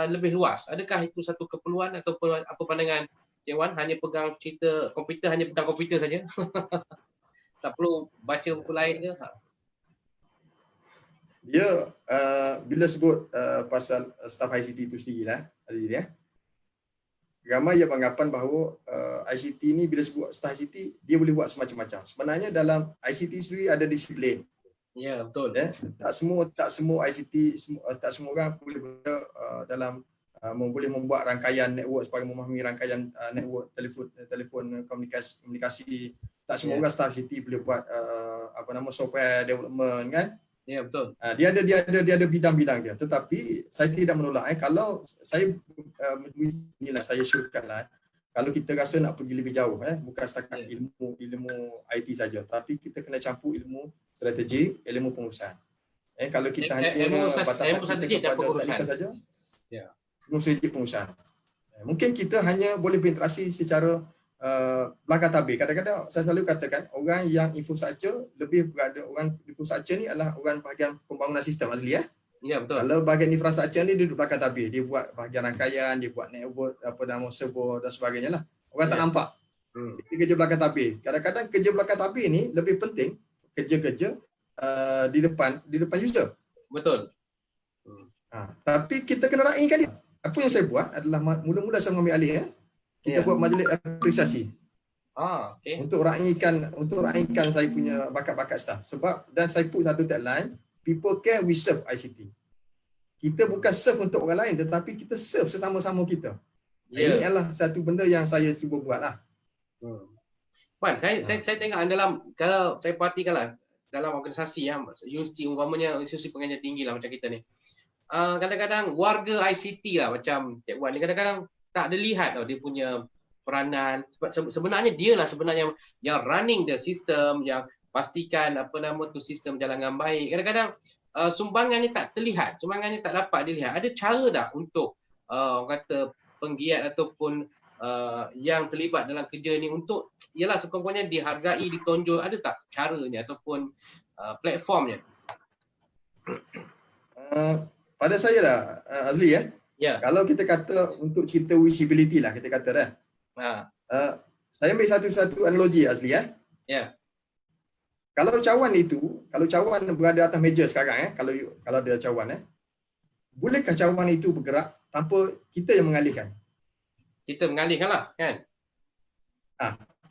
lebih luas. Adakah itu satu keperluan ataupun apa pandangan Cik Wan? Hanya pegang cerita komputer, hanya pegang komputer saja? Tak perlu baca buku lain ke? Dia bila sebut pasal staff ICT itu sendirilah, Aziz ya. Ramai yang beranggapan bahawa ICT ni bila sebut staff ICT dia boleh buat semacam-macam. Sebenarnya dalam ICT sendiri ada disiplin. Ya, betul. Ya, tak semua ICT tak semua orang boleh dalam boleh membuat rangkaian network supaya memahami rangkaian network telefon komunikasi. Tak semua orang staff ICT boleh buat software development kan. Ya, betul. Dia ada bidang-bidang dia. Tetapi saya tidak menolak kalau saya inilah saya syorkanlah kalau kita rasa nak pergi lebih jauh bukan setakat ilmu IT saja, tapi kita kena campur ilmu strategi, ilmu pengurusan. Kalau kita hanya batasan kita kepada teknikal saja. Ya. Ilmu strategi pengurusan. Mungkin kita hanya boleh berinteraksi secara belakang tabir. Kadang-kadang saya selalu katakan orang yang infrastructure lebih berada, orang infrastructure ni adalah orang bahagian pembangunan sistem Azli ya. Ya, betul. Kalau bahagian infrastruktur ni dia duduk belakang tabir, dia buat bahagian rangkaian, dia buat network, server dan sebagainya lah. Orang tak nampak. Dia kerja belakang tabir. Kadang-kadang kerja belakang tabir ni lebih penting kerja-kerja di depan user. Betul. Tapi kita kena raikan dia. Apa yang saya buat adalah mula-mula saya mengambil alih kita buat majlis apresiasi. Okay. Untuk raikan saya punya bakat-bakat staff. Sebab dan saya put satu tagline, people care, we serve ICT. Kita bukan serve untuk orang lain tetapi kita serve sesama-sama kita. Ini adalah satu benda yang saya cuba buatlah. Wan, saya tengok dalam, kalau saya perhatikanlah dalam organisasi universiti umpamanya institusi pengajian tinggi lah macam kita ni. Kadang-kadang warga ICT lah macam Cik Wan ni kadang-kadang tak ada lihat dia punya peranan. Sebenarnya dia lah sebenarnya yang running the system, yang pastikan sistem jalan dengan baik. Kadang-kadang sumbangannya tak terlihat, sumbangannya tak dapat dilihat. Ada cara tak untuk orang kata penggiat ataupun yang terlibat dalam kerja ni untuk ialah sekurang-kurangnya dihargai, ditonjol, ada tak caranya ataupun platformnya? Pada saya lah Azli ya. Kalau kita kata untuk cerita visibility lah kita kata dah. Saya ambil satu analogi Azli ya. Kalau cawan berada atas meja sekarang kalau ada cawan bolehkah cawan itu bergerak tanpa kita yang mengalihkan? Kita mengalihkanlah kan.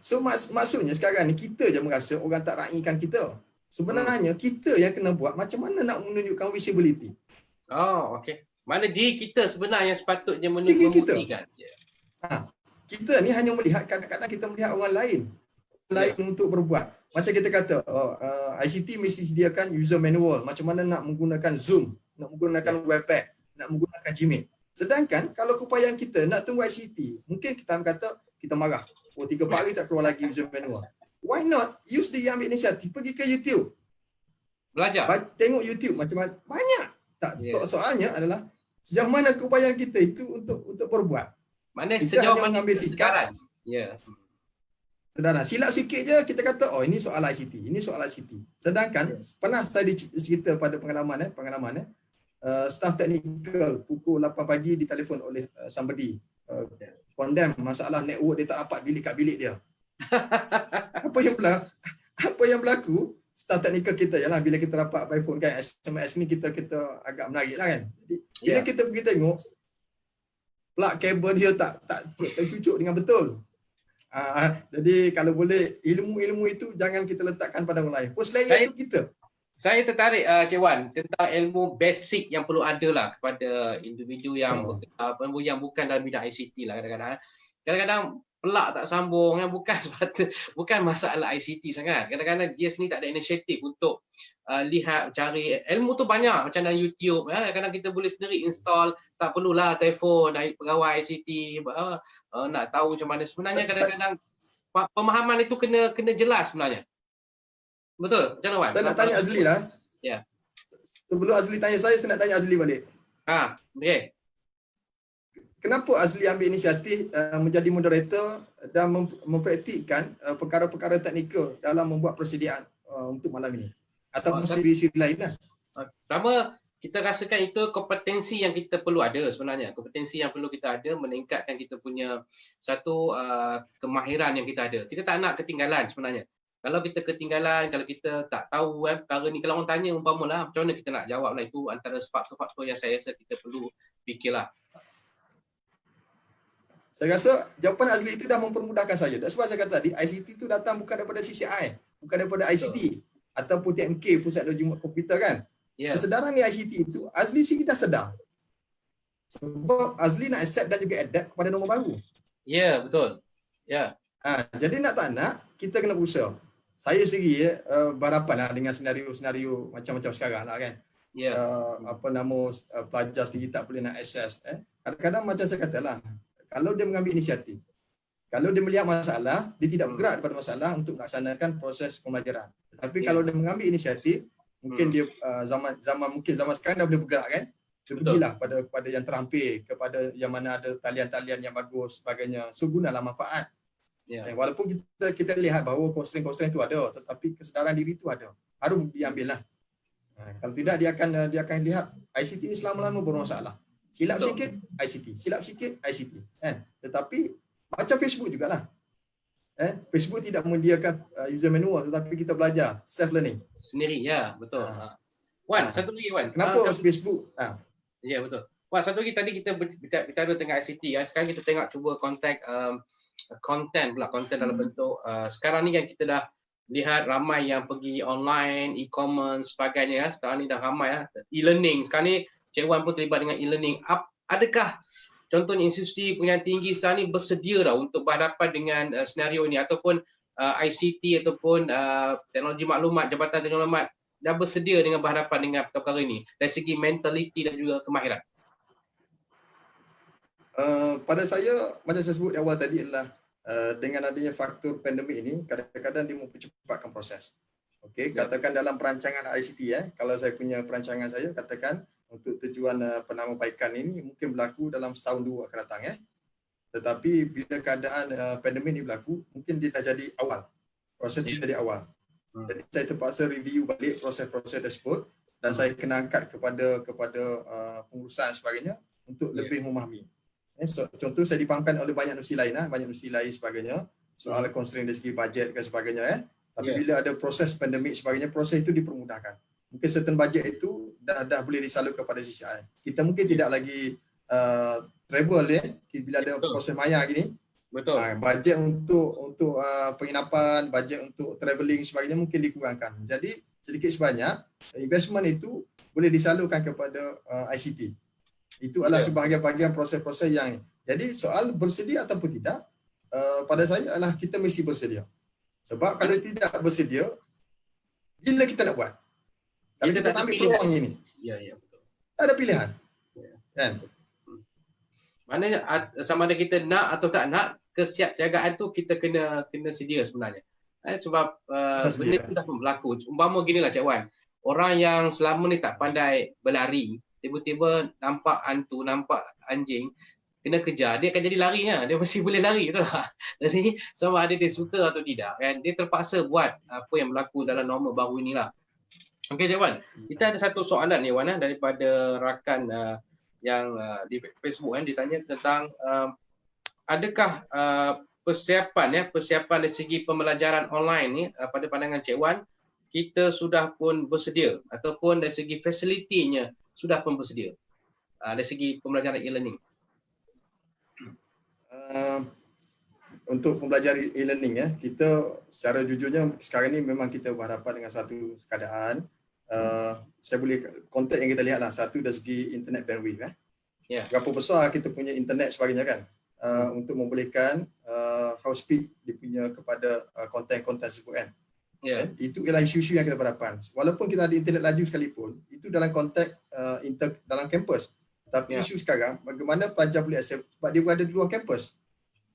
So maksudnya sekarang ni kita je merasa orang tak raikan kita. Sebenarnya kita yang kena buat macam mana nak menunjukkan visibility. Okey. Mana diri kita sebenarnya sepatutnya membuktikan. Kita ni hanya melihat, kadang-kadang kita melihat orang lain untuk berbuat. Macam kita kata, ICT mesti sediakan user manual. Macam mana nak menggunakan Zoom, nak menggunakan Webex, nak menggunakan Gmail. Sedangkan kalau keupayaan kita nak tunggu ICT, mungkin kita kata kita marah. 3-4 hari tak keluar lagi user manual. Why not use the ambil inisiatif, pergi ke YouTube. Belajar. Tengok YouTube macam mana. Banyak. Soalnya adalah sejauh mana keupayaan kita itu untuk berbuat. Mana sejauh mana kesedaran. Sederhana. Silap sikit je kita kata ini soal ICT, ini soal ICT. Sedangkan pernah saya cerita pada pengalaman staff teknikal pukul 8 pagi ditelefon oleh somebody condemn masalah network dia tak dapat bilik kat bilik dia. Apa yang berlaku? Staff teknikal kita ialah bila kita dapat by phone kan SMS ni kita agak menarik lah kan. Jadi bila kita pergi tengok plug kabel dia tak tercucuk dengan betul. Jadi kalau boleh ilmu itu jangan kita letakkan pada orang lain. First layer itu kita. Saya tertarik Cik Wan tentang ilmu basic yang perlu ada lah kepada individu yang yang bukan dalam bidang ICT lah kadang-kadang. Kadang-kadang pelak tak sambung, bukan bukan masalah ICT sangat. Kadang-kadang dia sendiri tak ada inisiatif untuk lihat, cari ilmu tu banyak macam dalam YouTube. Kadang kita boleh sendiri install, tak perlulah telefon pegawai ICT nak tahu macam mana. Sebenarnya kadang-kadang pemahaman itu kena jelas sebenarnya. Betul? Macam mana Wan? Saya nak tanya Azli lah. Ya. Sebelum Azli tanya saya nak tanya Azli balik. Okey. Kenapa Azli ambil inisiatif menjadi moderator dan mempraktikkan perkara-perkara teknikal dalam membuat persediaan untuk malam ini? Ataupun siri-siri lain lah. Pertama, kita rasakan itu kompetensi yang kita perlu ada sebenarnya. Kompetensi yang perlu kita ada meningkatkan kita punya satu kemahiran yang kita ada. Kita tak nak ketinggalan sebenarnya. Kalau kita ketinggalan, kalau kita tak tahu perkara ni, kalau orang tanya umpamalah, macam mana kita nak jawab lah, itu antara faktor-faktor yang saya rasa kita perlu fikirlah. Saya rasa jawapan Azli itu dah mempermudahkan saya. That's why saya kata tadi, ICT itu datang bukan daripada CCI, bukan daripada ICT ataupun TMK, Pusat Teknologi Komputer kan. Kesedaran ni ICT itu, Azli sendiri dah sedar. Sebab Azli nak accept dan juga adapt kepada norma baru. Ya, betul. Ya. Jadi nak tak nak, kita kena berusaha. Saya sendiri berhadapan dengan senario-senario macam-macam sekarang lah kan. Pelajar sendiri tak boleh nak akses. Kadang-kadang macam saya katalah, kalau dia mengambil inisiatif, kalau dia melihat masalah, dia tidak bergerak daripada masalah untuk melaksanakan proses pembelajaran. Tapi kalau dia mengambil inisiatif, mungkin dia zaman sekarang dah boleh bergerak kan. Dia pergilah kepada yang terampil, kepada yang mana ada talian-talian yang bagus sebagainya. So gunalah manfaat. Walaupun kita lihat bahawa constraint itu ada, tetapi kesedaran diri itu ada. Harus diambil lah. Kalau tidak dia akan lihat ICT ini selama-lama bermasalah. Silap sikit ICT, silap sikit ICT kan. Tetapi macam Facebook jugalah. Facebook tidak menyediakan user manual, tetapi kita belajar self learning sendiri. Ya, betul. Wan, satu lagi Wan. Kenapa Facebook? Ya, betul. Wan, satu lagi tadi kita bicara tentang ICT. Sekarang kita tengok cuba konten dalam bentuk sekarang ni kan kita dah lihat ramai yang pergi online, e-commerce sebagainya. Sekarang ni dah ramai e-learning. Sekarang ni Cik Wan pun terlibat dengan e-learning. Adakah contohnya institusi pendidikan tinggi sekarang ni bersedia dah untuk berhadapan dengan senario ini, ataupun ICT ataupun teknologi maklumat, Jabatan Teknologi Maklumat dah bersedia dengan berhadapan dengan perkara ini dari segi mentaliti dan juga kemahiran? Pada saya, macam saya sebut di awal tadi adalah dengan adanya faktor pandemik ini, kadang-kadang dia mempercepatkan proses. Okey, katakan dalam perancangan ICT, kalau saya punya perancangan saya, katakan untuk tujuan penambahbaikan ini mungkin berlaku dalam setahun dua akan datang Tetapi bila keadaan pandemik ini berlaku, mungkin dia dah jadi awal. Proses itu jadi awal. Jadi saya terpaksa review balik proses-proses tersebut dan saya kena angkat kepada pengurusan sebagainya untuk lebih memahami. Contoh saya dipahamkan oleh banyak universiti lain sebagainya, soal constraint dari segi bajet dan sebagainya. Tapi bila ada proses pandemik sebagainya, proses itu dipermudahkan. Mungkin certain budget itu dah boleh disalur kepada CCI. Kita mungkin tidak lagi travel bila ada proses maya gini. Betul. Bajet untuk penginapan, bajet untuk travelling sebagainya mungkin dikurangkan. Jadi sedikit sebanyak investment itu boleh disalurkan kepada ICT. Itu adalah sebahagian-bahagian proses-proses yang ini. Jadi soal bersedia ataupun tidak, pada saya adalah kita mesti bersedia. Sebab kalau tidak bersedia, bila kita nak buat? Kalau kita tak ambil peluang ini. Ya, betul. Tak ada pilihan. Kan? Maknanya sama ada kita nak atau tak nak, kesiapsiagaan tu kita kena sedia sebenarnya. Sebab benda itu dah berlaku. Umpama ginilah Cik Wan, orang yang selama ni tak pandai berlari, tiba-tiba nampak hantu, nampak anjing, kena kejar, dia akan jadi larinya. Dia mesti boleh lari, betul tak? Jadi sama ada dia suka atau tidak, kan? Dia terpaksa buat apa yang berlaku dalam norma baru inilah. Okey Cik Wan, kita ada satu soalan ni Wan daripada rakan yang di Facebook ditanya tentang adakah persiapan dari segi pembelajaran online ni pada pandangan Cik Wan kita sudah pun bersedia ataupun dari segi fasilitinya sudah pun bersedia dari segi pembelajaran e-learning? Untuk pembelajaran e-learning kita secara jujurnya sekarang ni memang kita berhadapan dengan satu keadaan saya boleh konteks yang kita lihat lah, satu dari segi internet bandwidth berapa besar kita punya internet sebagainya kan. untuk membolehkan house speed dia punya kepada konten-konten tersebut kan. Itu ialah isu-isu yang kita berhadapan. Walaupun kita ada internet laju sekalipun, itu dalam konteks dalam kampus. Tapi isu sekarang, bagaimana pelajar boleh akses sebab dia berada di luar kampus.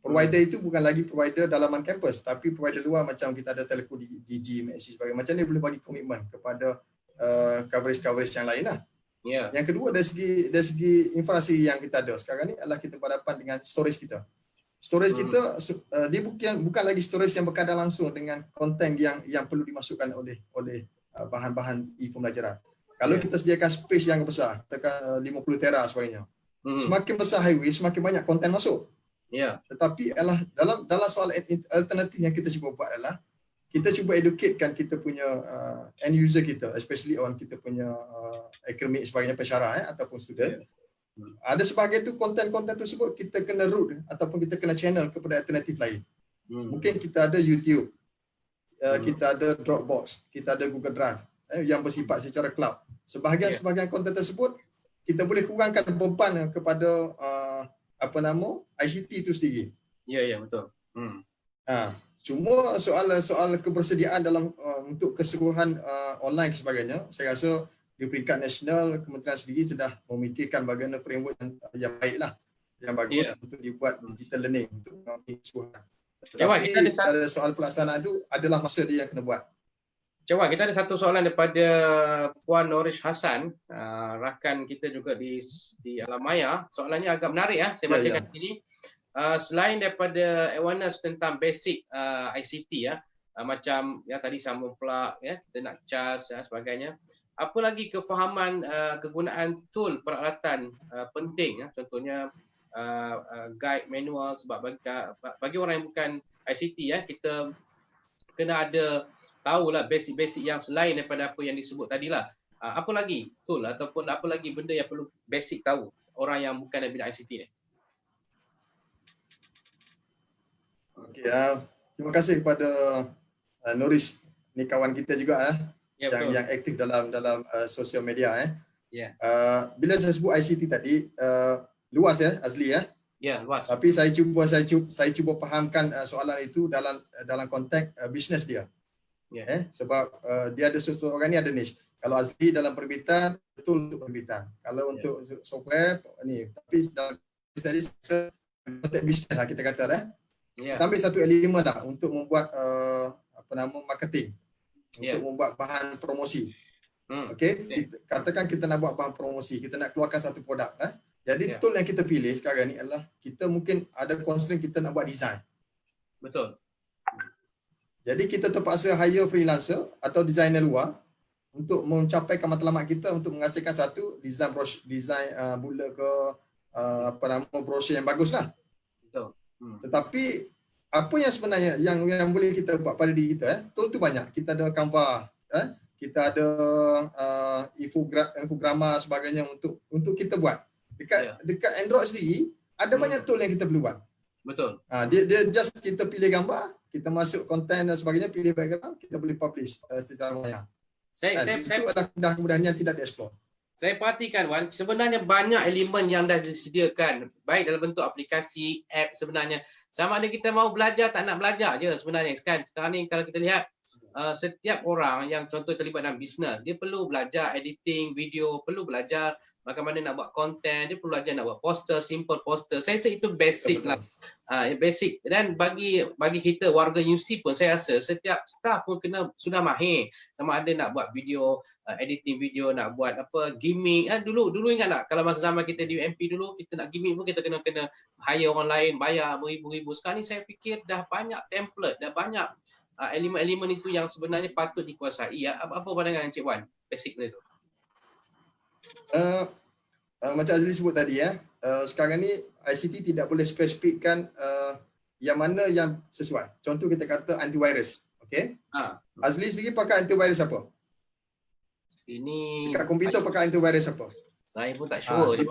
Provider itu bukan lagi provider dalaman kampus, tapi provider luar macam kita ada Telco, Digi, Maxis sebagainya. Macam ni boleh bagi komitmen kepada coverage-coverage yang lain lah. Yang kedua dari segi infrastruktur yang kita ada sekarang ni adalah kita berhadapan dengan storage kita. Storage kita dia bukan lagi storage yang berkaitan langsung dengan konten yang perlu dimasukkan oleh bahan-bahan e-pembelajaran. Kalau kita sediakan space yang besar, tekan 50 tera sebagainya. Semakin besar highway, semakin banyak konten masuk. Tetapi dalam soal alternatif yang kita cuba buat adalah kita cuba educatekan kita punya end user kita, especially on kita punya akademik sebagainya, pensyarah ataupun student. Ada sebahagian tu konten-konten tersebut kita kena route ataupun kita kena channel kepada alternatif lain. Mungkin kita ada YouTube, kita ada Dropbox, kita ada Google Drive yang bersifat secara cloud. Sebahagian konten tersebut kita boleh kurangkan beban kepada ICT itu sendiri. Ya, betul. Cuma soal kebersediaan dalam untuk keseluruhan online sebagainya, saya rasa di peringkat nasional kementerian sendiri sudah memikirkan bagaimana framework yang baiklah, yang bagus untuk dibuat digital learning untuk mengambil keseluruhan. Tapi ada soal pelaksanaan itu adalah masa dia yang kena buat. Cik Wan, kita ada satu soalan daripada Puan Norish Hassan, rakan kita juga di Alamaya. Soalannya agak menarik saya bacakan sini. Selain daripada awareness tentang basic ICT macam yang tadi sambung plug kita nak cas sebagainya, apa lagi kefahaman kegunaan tool peralatan penting contohnya guide manual, sebab bagi orang yang bukan ICT kita kena ada tahulah basic-basic yang selain daripada apa yang disebut tadilah. Apa lagi tool ataupun apa lagi benda yang perlu basic tahu orang yang bukan dalam bidang ICT ni? Okey, terima kasih kepada Norish, ni kawan kita juga yang aktif dalam sosial media bila saya sebut ICT tadi luas Azli luas. Tapi saya cuba fahamkan soalan itu dalam konteks bisnes dia. Sebab dia ada seseorang ni ada niche. Kalau Azli dalam perbitan, betul untuk perbitan. Kalau untuk software ni, tapi dalam konteks bisnes lah kita kata Tambah satu elemen lah untuk membuat marketing, untuk membuat bahan promosi. Katakan kita nak buat bahan promosi, kita nak keluarkan satu produk. Jadi tool yang kita pilih sekarang ni adalah kita mungkin ada constraint kita nak buat design. Betul. Jadi kita terpaksa hire freelancer atau designer luar untuk mencapaikan matlamat kita untuk menghasilkan satu design bulat ke brochure yang bagus lah. Betul. Tetapi apa yang sebenarnya yang boleh kita buat pada diri kita tool tu banyak. Kita ada Canva, kita ada infograma sebagainya untuk kita buat. Dekat Android sendiri ada banyak tool yang kita perlu buat. Betul. Dia just kita pilih gambar, kita masuk konten dan sebagainya, pilih background, kita boleh publish secara maya. Itu adalah kemudahan yang tidak dieksplor. Saya perhatikan Wan, sebenarnya banyak elemen yang dah disediakan baik dalam bentuk aplikasi, app sebenarnya. Sama ada kita mau belajar tak nak belajar je sebenarnya kan. Sekarang ni kalau kita lihat setiap orang yang contoh terlibat dalam bisnes, dia perlu belajar editing video, perlu belajar bagaimana nak buat konten, dia perlu belajar nak buat poster, simple poster. Saya rasa itu basic lah. Basic. Dan bagi kita warga universiti pun saya rasa setiap staff pun sudah mahir sama ada nak buat video, editing video, nak buat apa gimmick. Dulu ingat tak kalau masa zaman kita di UMP dulu kita nak gimmick pun kita kena hire orang lain, bayar beribu-ribu. Sekarang ni saya fikir dah banyak template, dah banyak elemen-elemen itu yang sebenarnya patut dikuasai. Apa pandangan Encik Wan basic benda tu? Macam Azli sebut tadi sekarang ni ICT tidak boleh spesifikkan yang mana yang sesuai. Contoh kita kata antivirus. Okey. Azli sendiri pakai antivirus apa? Ini dekat komputer pakai antivirus apa? Saya pun tak sure dia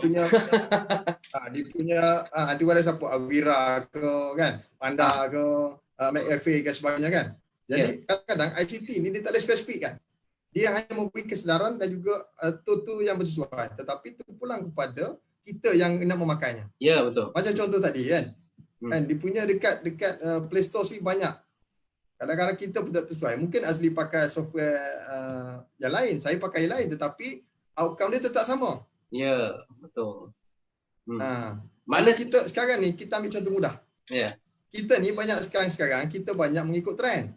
punya antivirus apa? Avira ke kan? Panda ke McAfee ke sebagainya kan? Jadi kadang-kadang ICT ni dia tak boleh spesifikkan. Dia hanya memberi kesedaran dan juga tu yang bersesuaian. Tetapi itu pulang kepada kita yang nak memakainya. Ya, betul. Macam contoh tadi kan, Kan dia punya dekat Play Store sih banyak. Kadang-kadang kita pun tak sesuai. Mungkin Azli pakai software yang lain, saya pakai yang lain, tetapi outcome dia tetap sama. Ya, betul. Mana kita sekarang ni, kita ambil contoh mudah. Ya. Kita ni banyak sekarang kita banyak mengikut trend.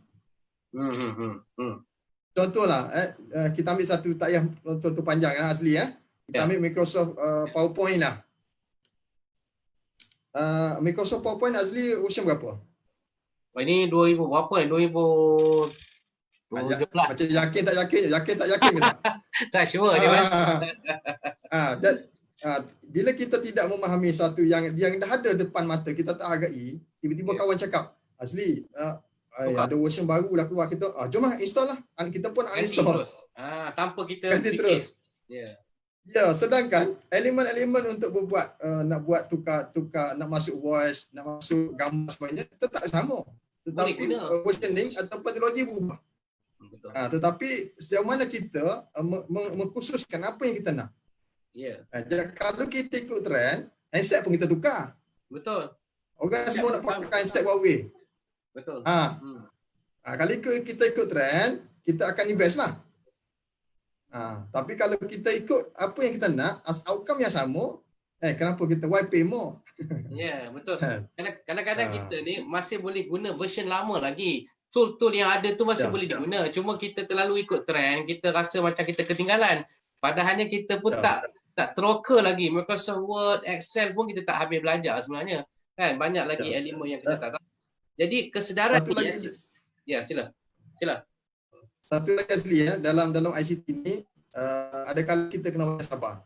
Contohlah, kita ambil satu tak payah contoh panjang Azli Kita ambil Microsoft PowerPoint lah. Microsoft PowerPoint Azli version berapa? Ini 2000 berapa ni? 2017. Macam yakin tak yakin ke tak? Tak sure dia bila kita tidak memahami satu yang dah ada depan mata, kita tak hargai, tiba-tiba kawan cakap, Azli, ada version baru lah keluar, kita jom lah install lah. Kita pun uninstall. Tanpa kita ganti terus. Ya, sedangkan elemen-elemen untuk berbuat nak buat tukar, nak masuk voice, nak masuk gambar sebenarnya tetap sama. Tetapi versioning atau teknologi berubah. Betul. Tetapi sejauh mana kita mengkhususkan apa yang kita nak. Kalau kita ikut trend, handset pun kita tukar. Betul. Orang semua nak pakai handset Huawei. Betul. Kalau kita ikut trend, kita akan invest lah. Tapi kalau kita ikut apa yang kita nak, outcome yang sama, kenapa kita why pay more? Ya, betul. Kadang-kadang kita ni masih boleh guna version lama lagi. Tool-tool yang ada tu masih boleh diguna. Cuma kita terlalu ikut trend, kita rasa macam kita ketinggalan. Padahalnya kita pun tak teroka lagi. Microsoft Word, Excel pun kita tak habis belajar sebenarnya. Kan banyak lagi elemen yang kita tak tahu. Jadi kesedaran ni, sila. Satu lagi Azli dalam ICT ni ada kali kita kena banyak sabar.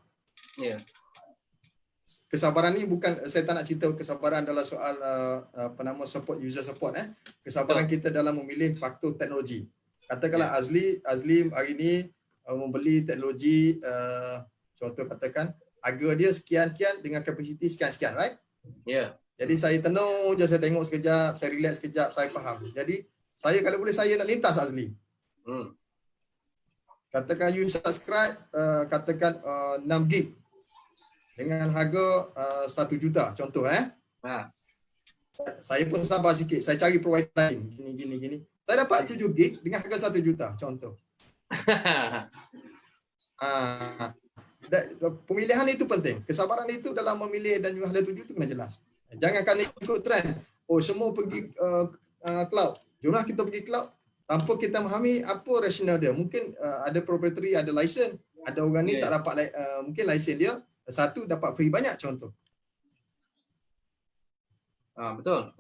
Kesabaran ni bukan, saya tak nak cerita kesabaran dalam soal support, user support. Kesabaran kita dalam memilih faktor teknologi. Katakanlah Azli hari ni membeli teknologi, contoh katakan harga dia sekian-sekian dengan kapasiti sekian-sekian, right? Jadi saya tenung je, saya tengok sekejap, saya relax sekejap, saya faham. Jadi saya kalau boleh saya nak lintas Azli. Katakan you subscribe katakan 6 gig dengan harga 1 juta contoh Saya pun sabar sikit, saya cari provider lain gini. Saya dapat 7 gig dengan harga 1 juta contoh. Pemilihan itu penting. Kesabaran itu dalam memilih dan juga harga 7 itu kena jelas. Jangan kan ikut trend. Semua pergi cloud. Jomlah kita pergi cloud tanpa kita memahami apa rasional dia. Mungkin ada proprietary, ada license. Ada orang ni tak dapat mungkin license dia, satu dapat free banyak contoh. Betul.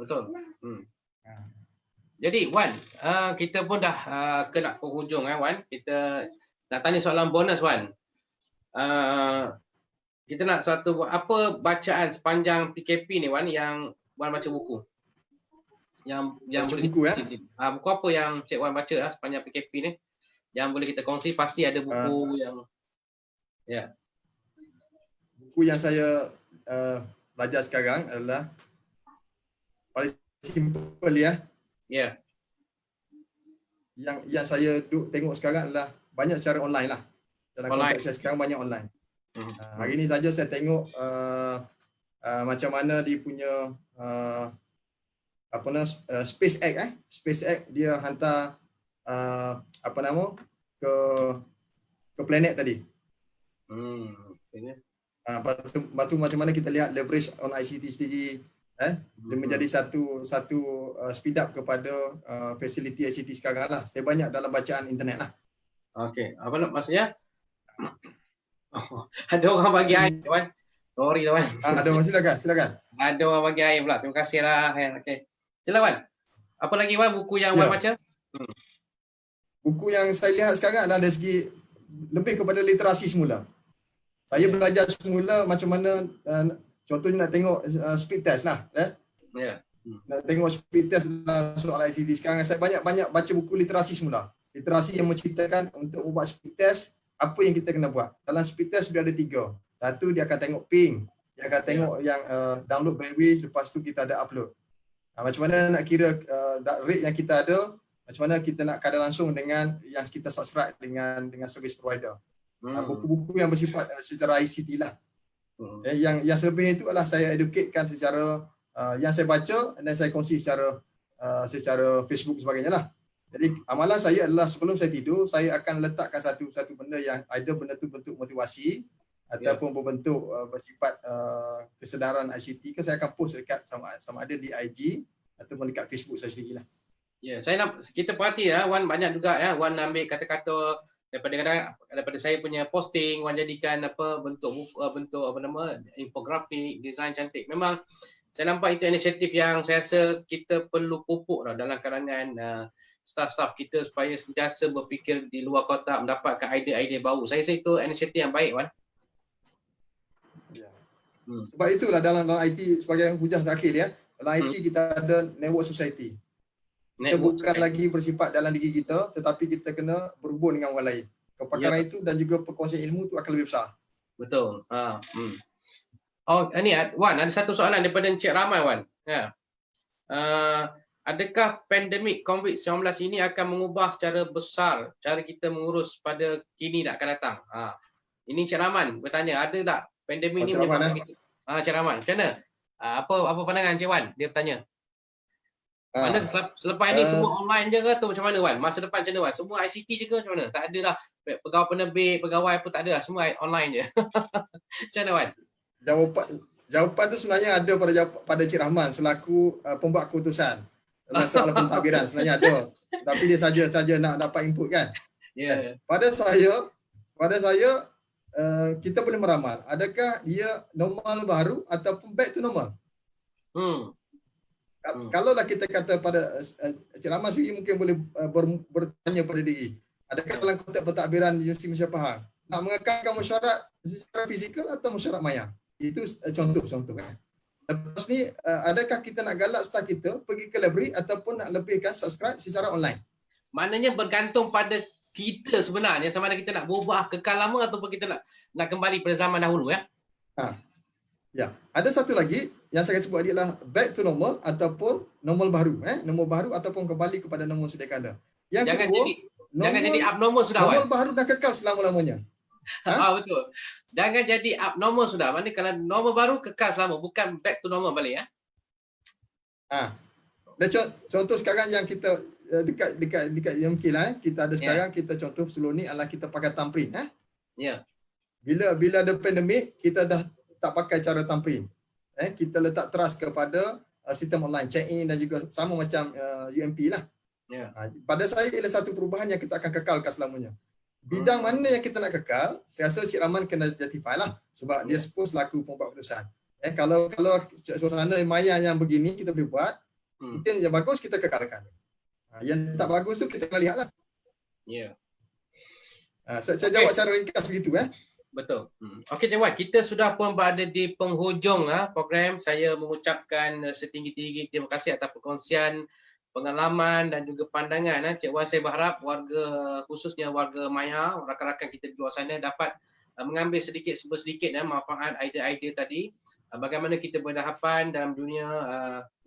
Jadi Wan, kita pun dah kena penghujung Wan. Kita nak tanya soalan bonus Wan. Kita nak apa bacaan sepanjang PKP ni Wan, yang Wan baca buku? Yang boleh buku buku apa yang Cik Wan baca sepanjang PKP ni yang boleh kita kongsi? Pasti ada buku yang buku yang saya belajar sekarang adalah paling simple yang saya tengok sekarang adalah banyak secara online lah. Dalam konteks saya sekarang banyak online. Hari ni saja saya tengok macam mana dia punya SpaceX SpaceX dia hantar ke planet tadi. Lepas tu macam mana kita lihat leverage on ICT sendiri, dia menjadi satu speed up kepada fasiliti ICT sekarang lah. Saya banyak dalam bacaan internet lah. Okey, apa nak maksudnya? Ada orang bagi air Wan. Sorry Wan. Ada orang, silakan. Ada orang bagi air pula. Terima kasih lah. Okey. Sila Wan. Apa lagi Wan buku yang Wan baca? Buku yang saya lihat sekarang adalah dari segi lebih kepada literasi semula. Saya belajar semula macam mana contohnya nak tengok speed test lah. Nak tengok speed test dalam soal ICT sekarang. Saya banyak baca buku literasi semula. Literasi yang menceritakan untuk membuat speed test, apa yang kita kena buat. Dalam speed test dia ada 3. Satu, dia akan tengok ping. Dia akan tengok yang download bandwidth, lepas tu kita ada upload. Macam mana nak kira rate yang kita ada, macam mana kita nak kadar langsung dengan yang kita subscribe dengan service provider. Buku-buku yang bersifat secara ICT lah. Yang selebihnya itu adalah saya educatekan secara yang saya baca dan saya kongsi secara Facebook sebagainya lah. Jadi amalan saya adalah sebelum saya tidur, saya akan letakkan satu benda yang ada benda tu bentuk motivasi ataupun berbentuk bersifat kesedaran ICT ke, saya akan post dekat sama ada di IG ataupun dekat Facebook saya sendiri lah. Ya, kita perhati ya, Wan banyak juga ya, Wan ambil kata-kata daripada saya punya posting, Wan jadikan bentuk infografik, desain cantik. Memang saya nampak itu inisiatif yang saya rasa kita perlu pupuk dalam kalangan staff-staff kita supaya sentiasa berfikir di luar kotak, mendapatkan idea-idea baru. Saya rasa itu inisiatif yang baik, Wan. Ya. Sebab itulah dalam IT sebagai hujah terakhir ya, dalam IT kita ada network society. Kita bukan lagi bersifat dalam diri kita, tetapi kita kena berhubung dengan orang lain. Kepakaran itu dan juga perkongsian ilmu itu akan lebih besar. Betul. Oh, ini Wan, ada satu soalan daripada Encik Ramai, Wan. Ya. Adakah pandemik COVID-19 ini akan mengubah secara besar cara kita mengurus pada kini dan akan datang? Ini Encik Rahman bertanya, ada tak pandemik ini menyebabkan kita? Encik Rahman, macam mana? Apa pandangan Encik Wan? Dia bertanya. Mana selepas ini semua online je ke tu macam mana, Wan? Masa depan macam mana, Wan? Semua ICT je ke macam mana? Tak ada lah pegawai penerbit, pegawai apa tak ada lah, semua online je. Macam mana, Wan? Jawapan tu sebenarnya ada pada Encik Rahman selaku pembuat keputusan. Masalah pentadbiran sebenarnya ada. Tapi dia saja nak dapat input kan. Yeah. Pada saya kita boleh meramal, adakah dia normal baru ataupun back to normal? Kalau lah kita kata pada Encik Rahman sendiri mungkin boleh bertanya pada diri, adakah dalam konteks pentadbiran Universiti Malaysia Pahang nak mengekalkan mesyuarat secara fizikal atau mesyuarat maya? Itu contoh kan. Lepas ni, adakah kita nak galak staff kita pergi ke library ataupun nak lebihkan subscribe secara online? Maknanya bergantung pada kita sebenarnya, sama ada kita nak berubah kekal lama ataupun kita nak kembali pada zaman dahulu ya. Ya, ada satu lagi yang saya sebut tadi adalah back to normal ataupun normal baru, normal baru ataupun kembali kepada normal sedia kala. Yang jangan jadi abnormal sudah. Normal baru dan kekal selama-lamanya. Betul. Jangan jadi abnormal sudah. Maksudnya kalau normal baru kekal selama, bukan back to normal balik ya. Dan contoh sekarang yang kita dekat yang mungkin lah, kita ada sekarang, kita contoh sebelum ni adalah kita pakai thumbprint. Ya. Bila ada pandemik, kita dah tak pakai cara thumbprint. Kita letak trust kepada sistem online, check-in dan juga sama macam UMP lah. Ya. Pada saya ialah satu perubahan yang kita akan kekalkan selamanya. Bidang mana yang kita nak kekal, saya rasa Cik Rahman kena justify lah sebab dia suppose laku pembuat keputusan. Kalau suasana maya yang begini kita boleh buat, mungkin yang bagus kita kekalkan. Yang tak bagus tu kita kena lihat lah. Ya. Saya jawab secara ringkas begitu. Betul. Okey Cik Wan, kita sudah pun berada di penghujung program. Saya mengucapkan setinggi-tinggi terima kasih atas perkongsian pengalaman dan juga pandangan. Cik Wan, saya berharap warga, khususnya warga Maya, rakan-rakan kita di luar sana dapat mengambil sedikit manfaat idea-idea tadi. Bagaimana kita berhadapan dalam dunia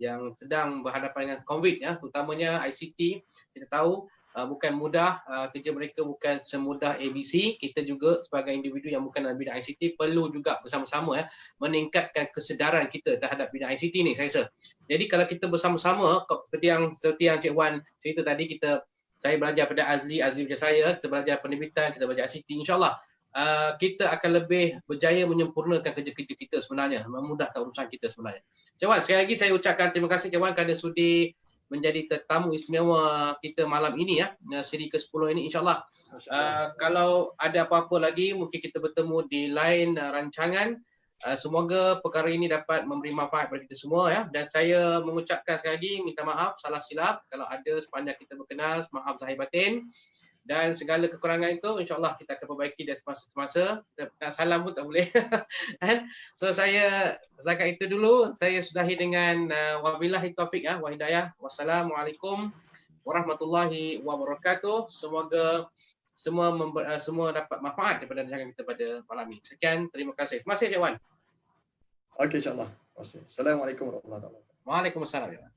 yang sedang berhadapan dengan COVID, terutamanya ICT. Kita tahu bukan mudah, kerja mereka bukan semudah ABC. Kita juga sebagai individu yang bukan dalam bidang ICT perlu juga bersama-sama meningkatkan kesedaran kita terhadap bidang ICT ni, saya rasa. Jadi kalau kita bersama-sama seperti yang Cik Wan cerita tadi, saya belajar pada Azli belajar saya, kita belajar penerbitan, kita belajar ICT, insya-Allah kita akan lebih berjaya menyempurnakan kerja-kerja kita sebenarnya, memudahkan urusan kita sebenarnya. Cik Wan, sekali lagi saya ucapkan terima kasih Cik Wan kerana sudi menjadi tetamu istimewa kita malam ini siri ke-10 ini, insya-Allah. Kalau ada apa-apa lagi mungkin kita bertemu di lain rancangan. Semoga perkara ini dapat memberi manfaat kepada kita semua dan saya mengucapkan sekali lagi minta maaf salah silap kalau ada sepanjang kita berkenal, maaf zahir batin, dan segala kekurangan itu insya-Allah kita akan perbaiki dari semasa ke semasa. Salam pun tak boleh. So saya setakat itu dulu, saya sudahi dengan wabillahi taufik wa hidayah. Wassalamualaikum warahmatullahi wabarakatuh. Semoga semua dapat manfaat daripada rancangan kita pada malam ini. Sekian, terima kasih. Terima kasih Cik Wan. Okey, insya-Allah. Assalamualaikum warahmatullahi wabarakatuh. Waalaikumsalam.